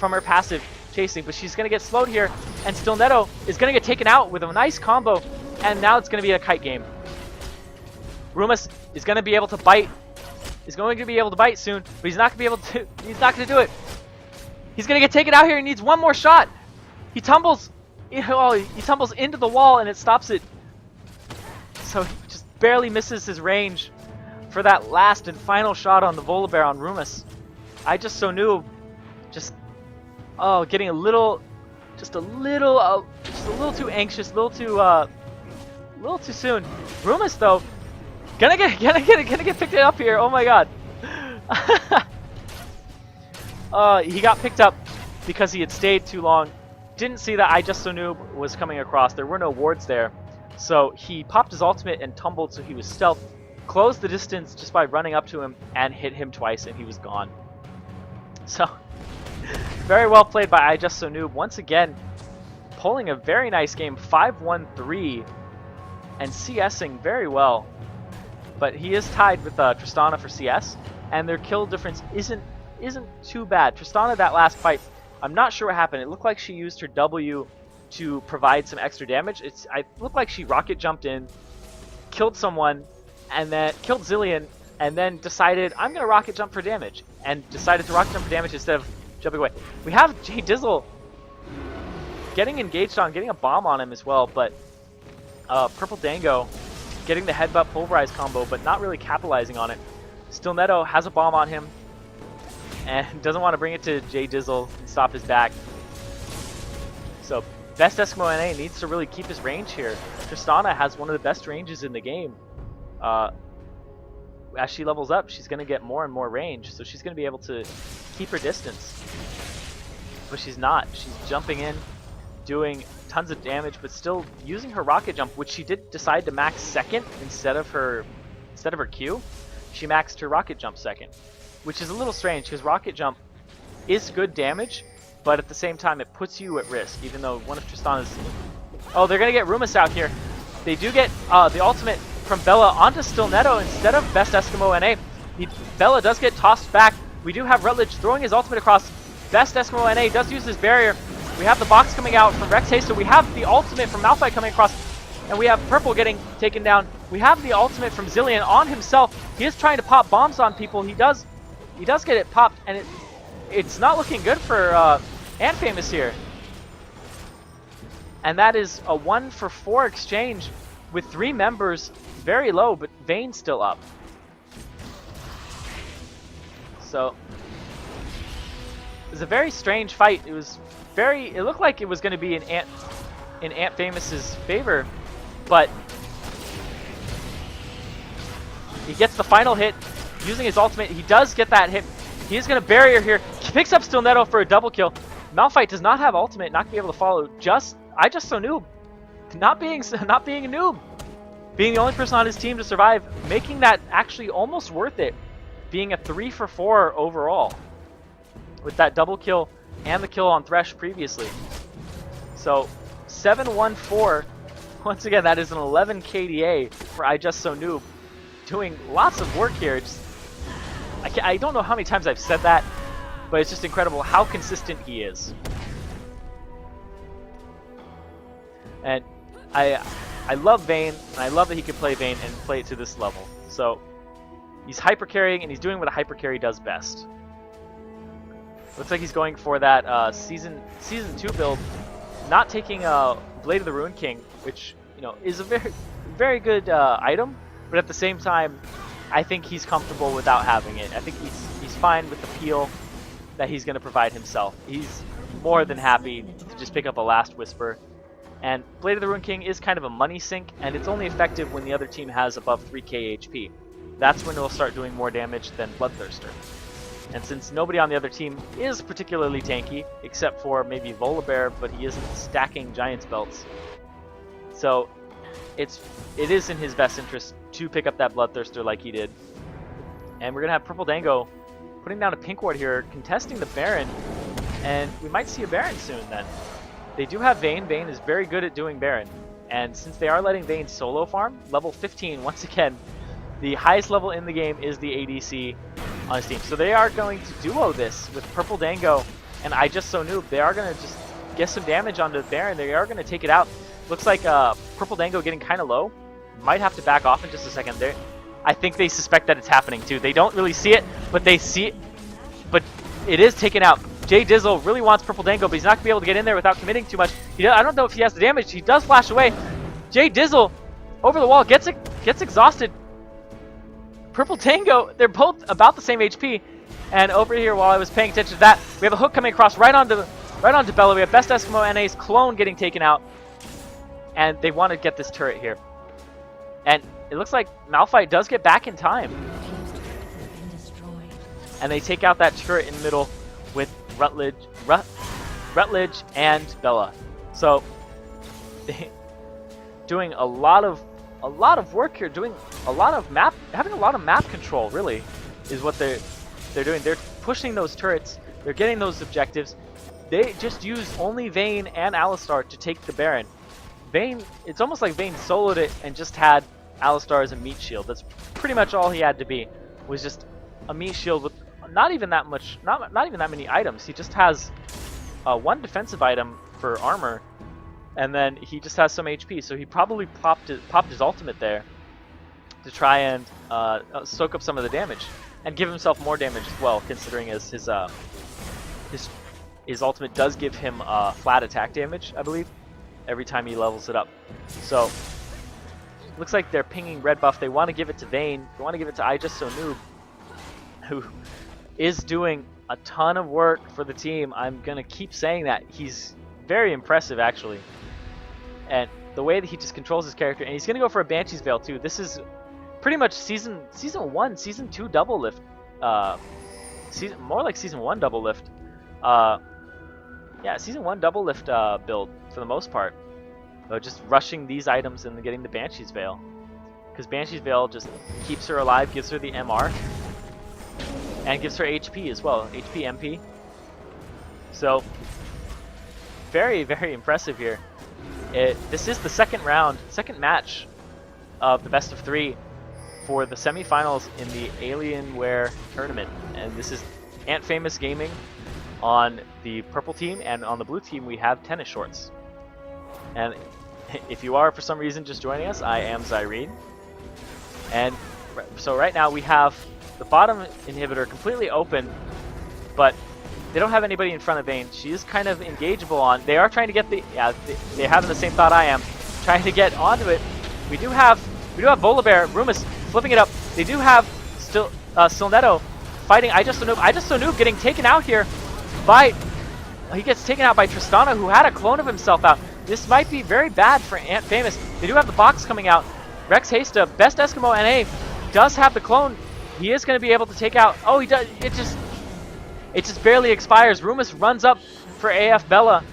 her passive chasing, but she's going to get slowed here, and Stilnetto is going to get taken out with a nice combo, and now it's going to be a kite game. Rumus is going to be able to bite. He's going to be able to bite soon, but he's not going to be able to. He's not going to do it. He's going to get taken out here. He needs one more shot. He tumbles. He tumbles into the wall, and it stops it. So he just barely misses his range for that last and final shot on the Volibear on Rumus. I Just So Noob, just getting a little too anxious, a little too soon. Rumus though, gonna get picked up here. Oh my god. He got picked up because he had stayed too long. Didn't see that I Just So Noob was coming across. There were no wards there. So he popped his ultimate and tumbled, so he was stealth. Closed the distance just by running up to him and hit him twice, and he was gone. So, very well played by I Just So Noob. Once again, pulling a very nice game, 5-1-3 and CSing very well. But he is tied with Tristana for CS, and their kill difference isn't too bad. Tristana, that last fight, I'm not sure what happened. It looked like she used her W to provide some extra damage. I looked like she rocket jumped in, killed someone, and then killed Zillion, and then decided, I'm going to rocket jump for damage, and decided to rocket jump for damage instead of jumping away. We have Jay Dizzle getting engaged on, getting a bomb on him as well, but Purple Dango getting the headbutt pulverize combo, but not really capitalizing on it. Still Neto has a bomb on him, and doesn't want to bring it to Jay Dizzle and stop his back. So Best Eskimo NA needs to really keep his range here. Tristana has one of the best ranges in the game. As she levels up, she's going to get more and more range, so she's going to be able to keep her distance. But she's not. She's jumping in, doing tons of damage, but still using her rocket jump, which she did decide to max second instead of her Q. She maxed her rocket jump second, which is a little strange because rocket jump is good damage, but at the same time it puts you at risk, even though one of Tristana's... Oh, they're going to get Rumus out here. They do get the ultimate from Bella onto Still Neto instead of Best Eskimo NA. Bella does get tossed back. We do have Rutledge throwing his ultimate across. Best Eskimo NA does use his barrier. We have the box coming out from Rex Haster. We have the ultimate from Malphite coming across. And we have Purple getting taken down. We have the ultimate from Zillion on himself. He is trying to pop bombs on people. He does get it popped, and it's not looking good for Anfamous here. And that is a 1-for-4 exchange with 3 members very low, but Vayne still up. So it was a very strange fight. It looked like it was going to be in Ant Famous's favor, but he gets the final hit using his ultimate. He does get that hit. He is going to barrier here. Picks up Still Neto for a double kill. Malphite does not have ultimate, not going to be able to follow. I just so noob. Not being a noob. Being the only person on his team to survive, making that actually almost worth it. Being a 3-for-4 overall. With that double kill and the kill on Thresh previously. So 7-1-4. Once again, that is an 11 KDA for I Just So Noob. Doing lots of work here. I don't know how many times I've said that, but it's just incredible how consistent he is. And I love Vayne, and I love that he can play Vayne and play it to this level. So he's hyper carrying, and he's doing what a hyper carry does best. Looks like he's going for that season 2 build, not taking Blade of the Ruin King, which is a very good item, but at the same time, I think he's comfortable without having it. I think he's fine with the peel that he's going to provide himself. He's more than happy to just pick up a Last Whisper. And Blade of the Ruin King is kind of a money sink, and it's only effective when the other team has above 3k HP. That's when it'll start doing more damage than Bloodthirster. And since nobody on the other team is particularly tanky, except for maybe Volibear, but he isn't stacking Giant's Belts, so it is in his best interest to pick up that Bloodthirster like he did. And we're going to have Purple Dango putting down a Pink Ward here, contesting the Baron, and we might see a Baron soon then. They do have Vayne. Vayne is very good at doing Baron, and since they are letting Vayne solo farm, level 15, once again, the highest level in the game is the ADC on his team. So they are going to duo this with Purple Dango and I Just So Noob. They are going to just get some damage onto the Baron. They are going to take it out. Looks like Purple Dango getting kind of low. Might have to back off in just a second. I think they suspect that it's happening too. They don't really see it, but they see it. But it is taken out. Jay Dizzle really wants Purple Dango, but he's not going to be able to get in there without committing too much. I don't know if he has the damage. He does flash away. Jay Dizzle over the wall gets exhausted. Purple Dango, they're both about the same HP. And over here, while I was paying attention to that, we have a hook coming across right onto Bella. We have Best Eskimo NA's clone getting taken out. And they want to get this turret here. And it looks like Malphite does get back in time. And they take out that turret in the middle with Rutledge and Bella. So doing a lot of work here, doing a lot of having a lot of map control really is what they're doing. They're pushing those turrets, they're getting those objectives. They just use only Vayne and Alistar to take the Baron. Vayne, it's almost like Vayne soloed it and just had Alistar as a meat shield. That's pretty much all he had to be, was just a meat shield with not even that much, not even that many items. He just has one defensive item for armor, and then he just has some HP. So he probably popped his ultimate there to try and soak up some of the damage and give himself more damage as well, considering as his ultimate does give him flat attack damage, I believe, every time he levels it up. So looks like they're pinging red buff. They want to give it to Vayne. They want to give it to I Just So Noob, who is doing a ton of work for the team. I'm gonna keep saying that. He's very impressive, actually, and the way that he just controls his character. And he's gonna go for a Banshee's Veil too. This is pretty much season 1, season 2 double lift. More like season 1 double lift. Yeah, season 1 double lift build for the most part. Just rushing these items and getting the Banshee's Veil, because Banshee's Veil just keeps her alive, gives her the MR, and gives her HP as well, HP MP. So very, very impressive here. This is the second match of the best of 3 for the semifinals in the Alienware tournament, and this is Ant Famous Gaming on the purple team, and on the blue team we have Tennis Shorts. And if you are for some reason just joining us, I am Zyrene, and so right now we have the bottom inhibitor completely open, but they don't have anybody in front of Vayne. She is kind of engageable on. They are trying to get the, yeah, they're having the same thought I am, trying to get onto it. We do have Volibear, Rumus flipping it up. They do have Stilnetto fighting I Just So Noob. I Just So Noob getting taken out here by, he gets taken out by Tristana, who had a clone of himself out. This might be very bad for Ant Famous. They do have the box coming out. Rex Hasta, best Eskimo NA, does have the clone. He is going to be able to take out. Oh, he does. It just barely expires. Rumus runs up for AF Bella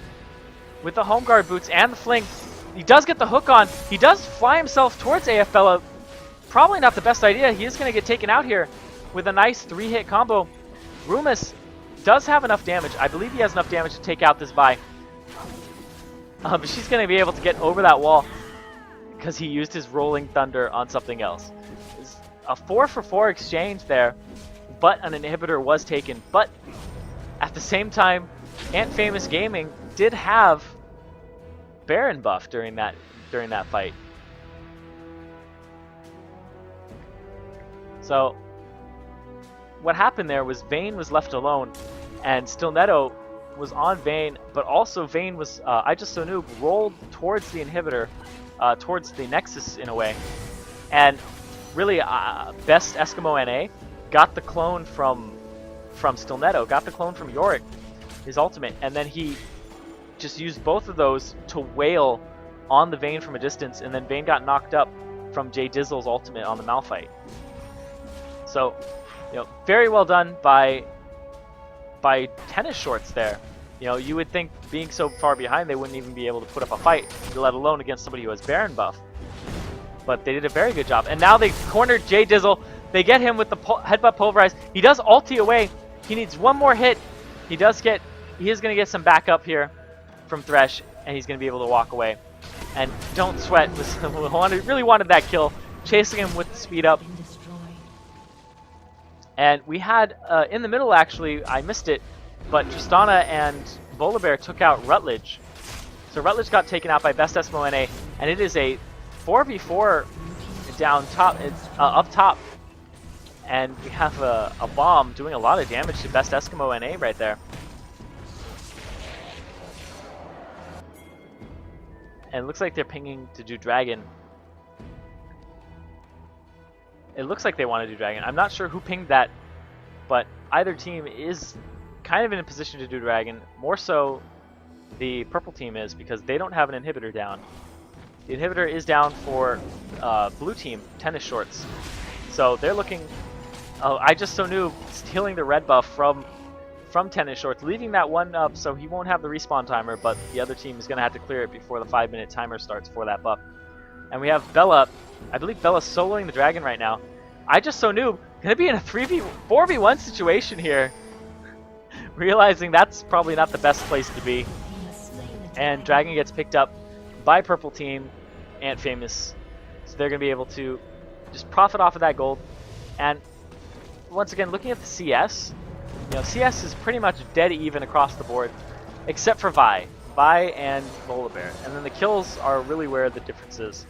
with the home guard boots and the fling. He does get the hook on. He does fly himself towards AF Bella. Probably not the best idea. He is going to get taken out here with a nice 3-hit combo. Rumus does have enough damage. I believe he has enough damage to take out this Vi. But she's going to be able to get over that wall because he used his Rolling Thunder on something else. It's a 4-for-4 exchange there, but an inhibitor was taken. But at the same time, Ant Famous Gaming did have Baron buff during that fight. So what happened there was Vayne was left alone, and Stilnetto was on Vayne, but also Vayne was, I Just So Noob rolled towards the inhibitor, towards the Nexus in a way, and really best Eskimo NA got the clone from Stilnetto, got the clone from Yorick, his ultimate, and then he just used both of those to wail on the Vayne from a distance, and then Vayne got knocked up from Jay Dizzle's ultimate on the Malphite. So, you know, very well done by Tennis Shorts there. You know, you would think being so far behind they wouldn't even be able to put up a fight, let alone against somebody who has Baron buff. But they did a very good job. And now they cornered Jay Dizzle. They get him with the headbutt pulverize. He does ulti away. He needs one more hit. He is going to get some backup here from Thresh, and he's going to be able to walk away. And Don't Sweat really wanted that kill, chasing him with the speed up. And we had, in the middle actually, I missed it, but Tristana and Volibear took out Rutledge. So Rutledge got taken out by Best Eskimo NA, and it is a 4v4 down top, up top. And we have a bomb doing a lot of damage to Best Eskimo NA right there. And it looks like they're pinging to do Dragon. It looks like they want to do Dragon. I'm not sure who pinged that, but either team is kind of in a position to do Dragon. More so the purple team is, because they don't have an inhibitor down. The inhibitor is down for blue team, Tennis Shorts. So they're looking... Oh, I Just So Noob stealing the red buff from Tennis Shorts, leaving that one up so he won't have the respawn timer, but the other team is going to have to clear it before the 5-minute timer starts for that buff. And we have Bella. I believe Bella's soloing the Dragon right now. I Just So Noob going to be in a 4v1 situation here. Realizing that's probably not the best place to be. And Dragon gets picked up by purple team, Ant Famous. So they're going to be able to just profit off of that gold. And once again, looking at the CS, CS is pretty much dead even across the board, except for Vi and Volibear. And then the kills are really where the difference is.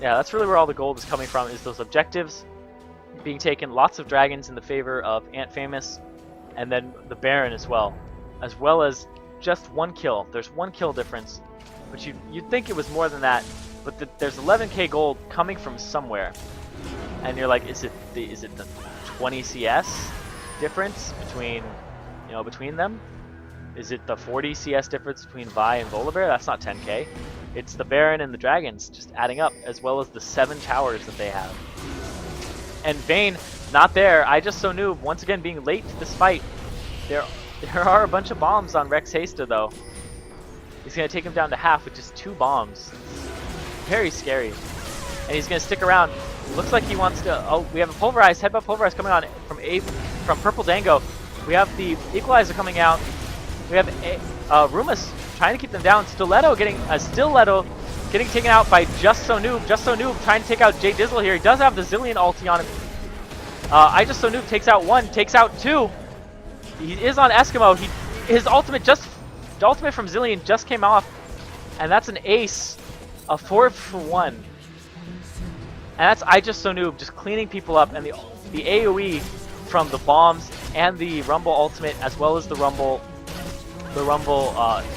Yeah, that's really where all the gold is coming from, is those objectives being taken. Lots of dragons in the favor of Ant Famous, and then the Baron as well as just one kill. There's one kill difference, but you'd think it was more than that, but there's 11k gold coming from somewhere, and you're like, is it the 20 CS difference between them? Is it the 40 CS difference between Vi and Volibear? That's not 10k. It's the Baron and the dragons just adding up, as well as the 7 towers that they have. And Vayne, not there. I just so noob, once again being late to this fight. There are a bunch of bombs on Rex Hasta though. He's going to take him down to half with just 2 bombs. Very scary. And he's going to stick around. Looks like he wants to... Oh, we have a Pulverize, Headbutt Pulverize coming on from Purple Dango. We have the Equalizer coming out. We have Rumus trying to keep them down. Stiletto getting taken out by Just So Noob. Just So Noob trying to take out Jay Dizzle here. He does have the Zillion ulti on him. I Just So Noob takes out 1, takes out 2. He is on Eskimo. His ultimate from Zillion just came off, and that's an ace, a 4-for-1. And that's I Just So Noob just cleaning people up, and the AoE from the bombs and the Rumble ultimate, as well as the Rumble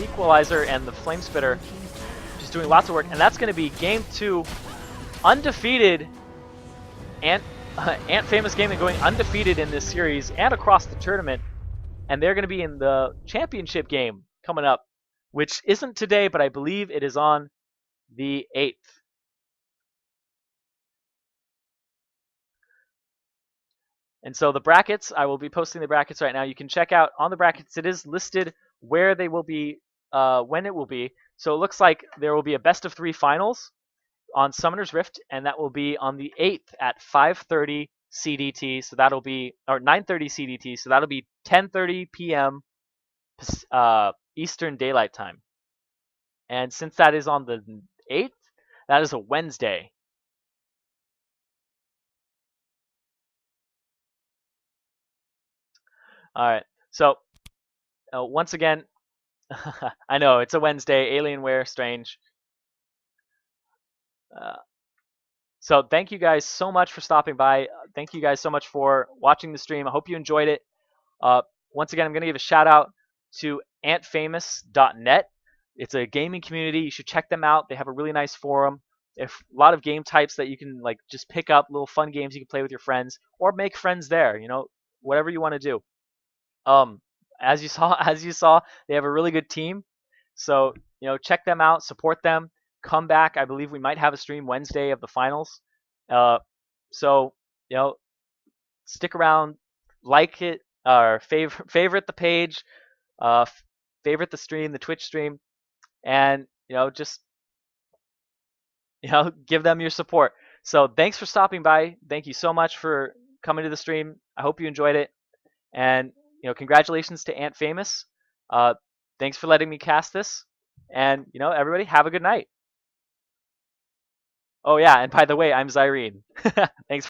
Equalizer and the Flame Spitter, just doing lots of work. And that's going to be game 2, undefeated. Ant Famous Gaming going undefeated in this series and across the tournament. And they're going to be in the championship game coming up, which isn't today, but I believe it is on the 8th. And so the brackets, I will be posting the brackets right now. You can check out on the brackets. It is listed where they will be, when it will be. So it looks like there will be a best of 3 finals on Summoner's Rift, and that will be on the 8th at 5:30 CDT. So that'll be, or 9:30 CDT. So that'll be 10:30 p.m. Eastern Daylight Time. And since that is on the 8th, that is a Wednesday. All right. So once again, I know it's a Wednesday. Alienware, strange. So thank you guys so much for stopping by. Thank you guys so much for watching the stream. I hope you enjoyed it. Once again, I'm going to give a shout out to antfamous.net. It's a gaming community. You should check them out. They have a really nice forum. They have a lot of game types that you can like just pick up, little fun games you can play with your friends or make friends there. Whatever you want to do. As you saw, they have a really good team. So check them out, support them. Come back. I believe we might have a stream Wednesday of the finals. So stick around, like it, or favorite the page, favorite the stream, the Twitch stream, and just give them your support. So thanks for stopping by. Thank you so much for coming to the stream. I hope you enjoyed it, and congratulations to Ant Famous. Thanks for letting me cast this, and everybody have a good night. Oh yeah, and by the way, I'm Zyrene. Thanks.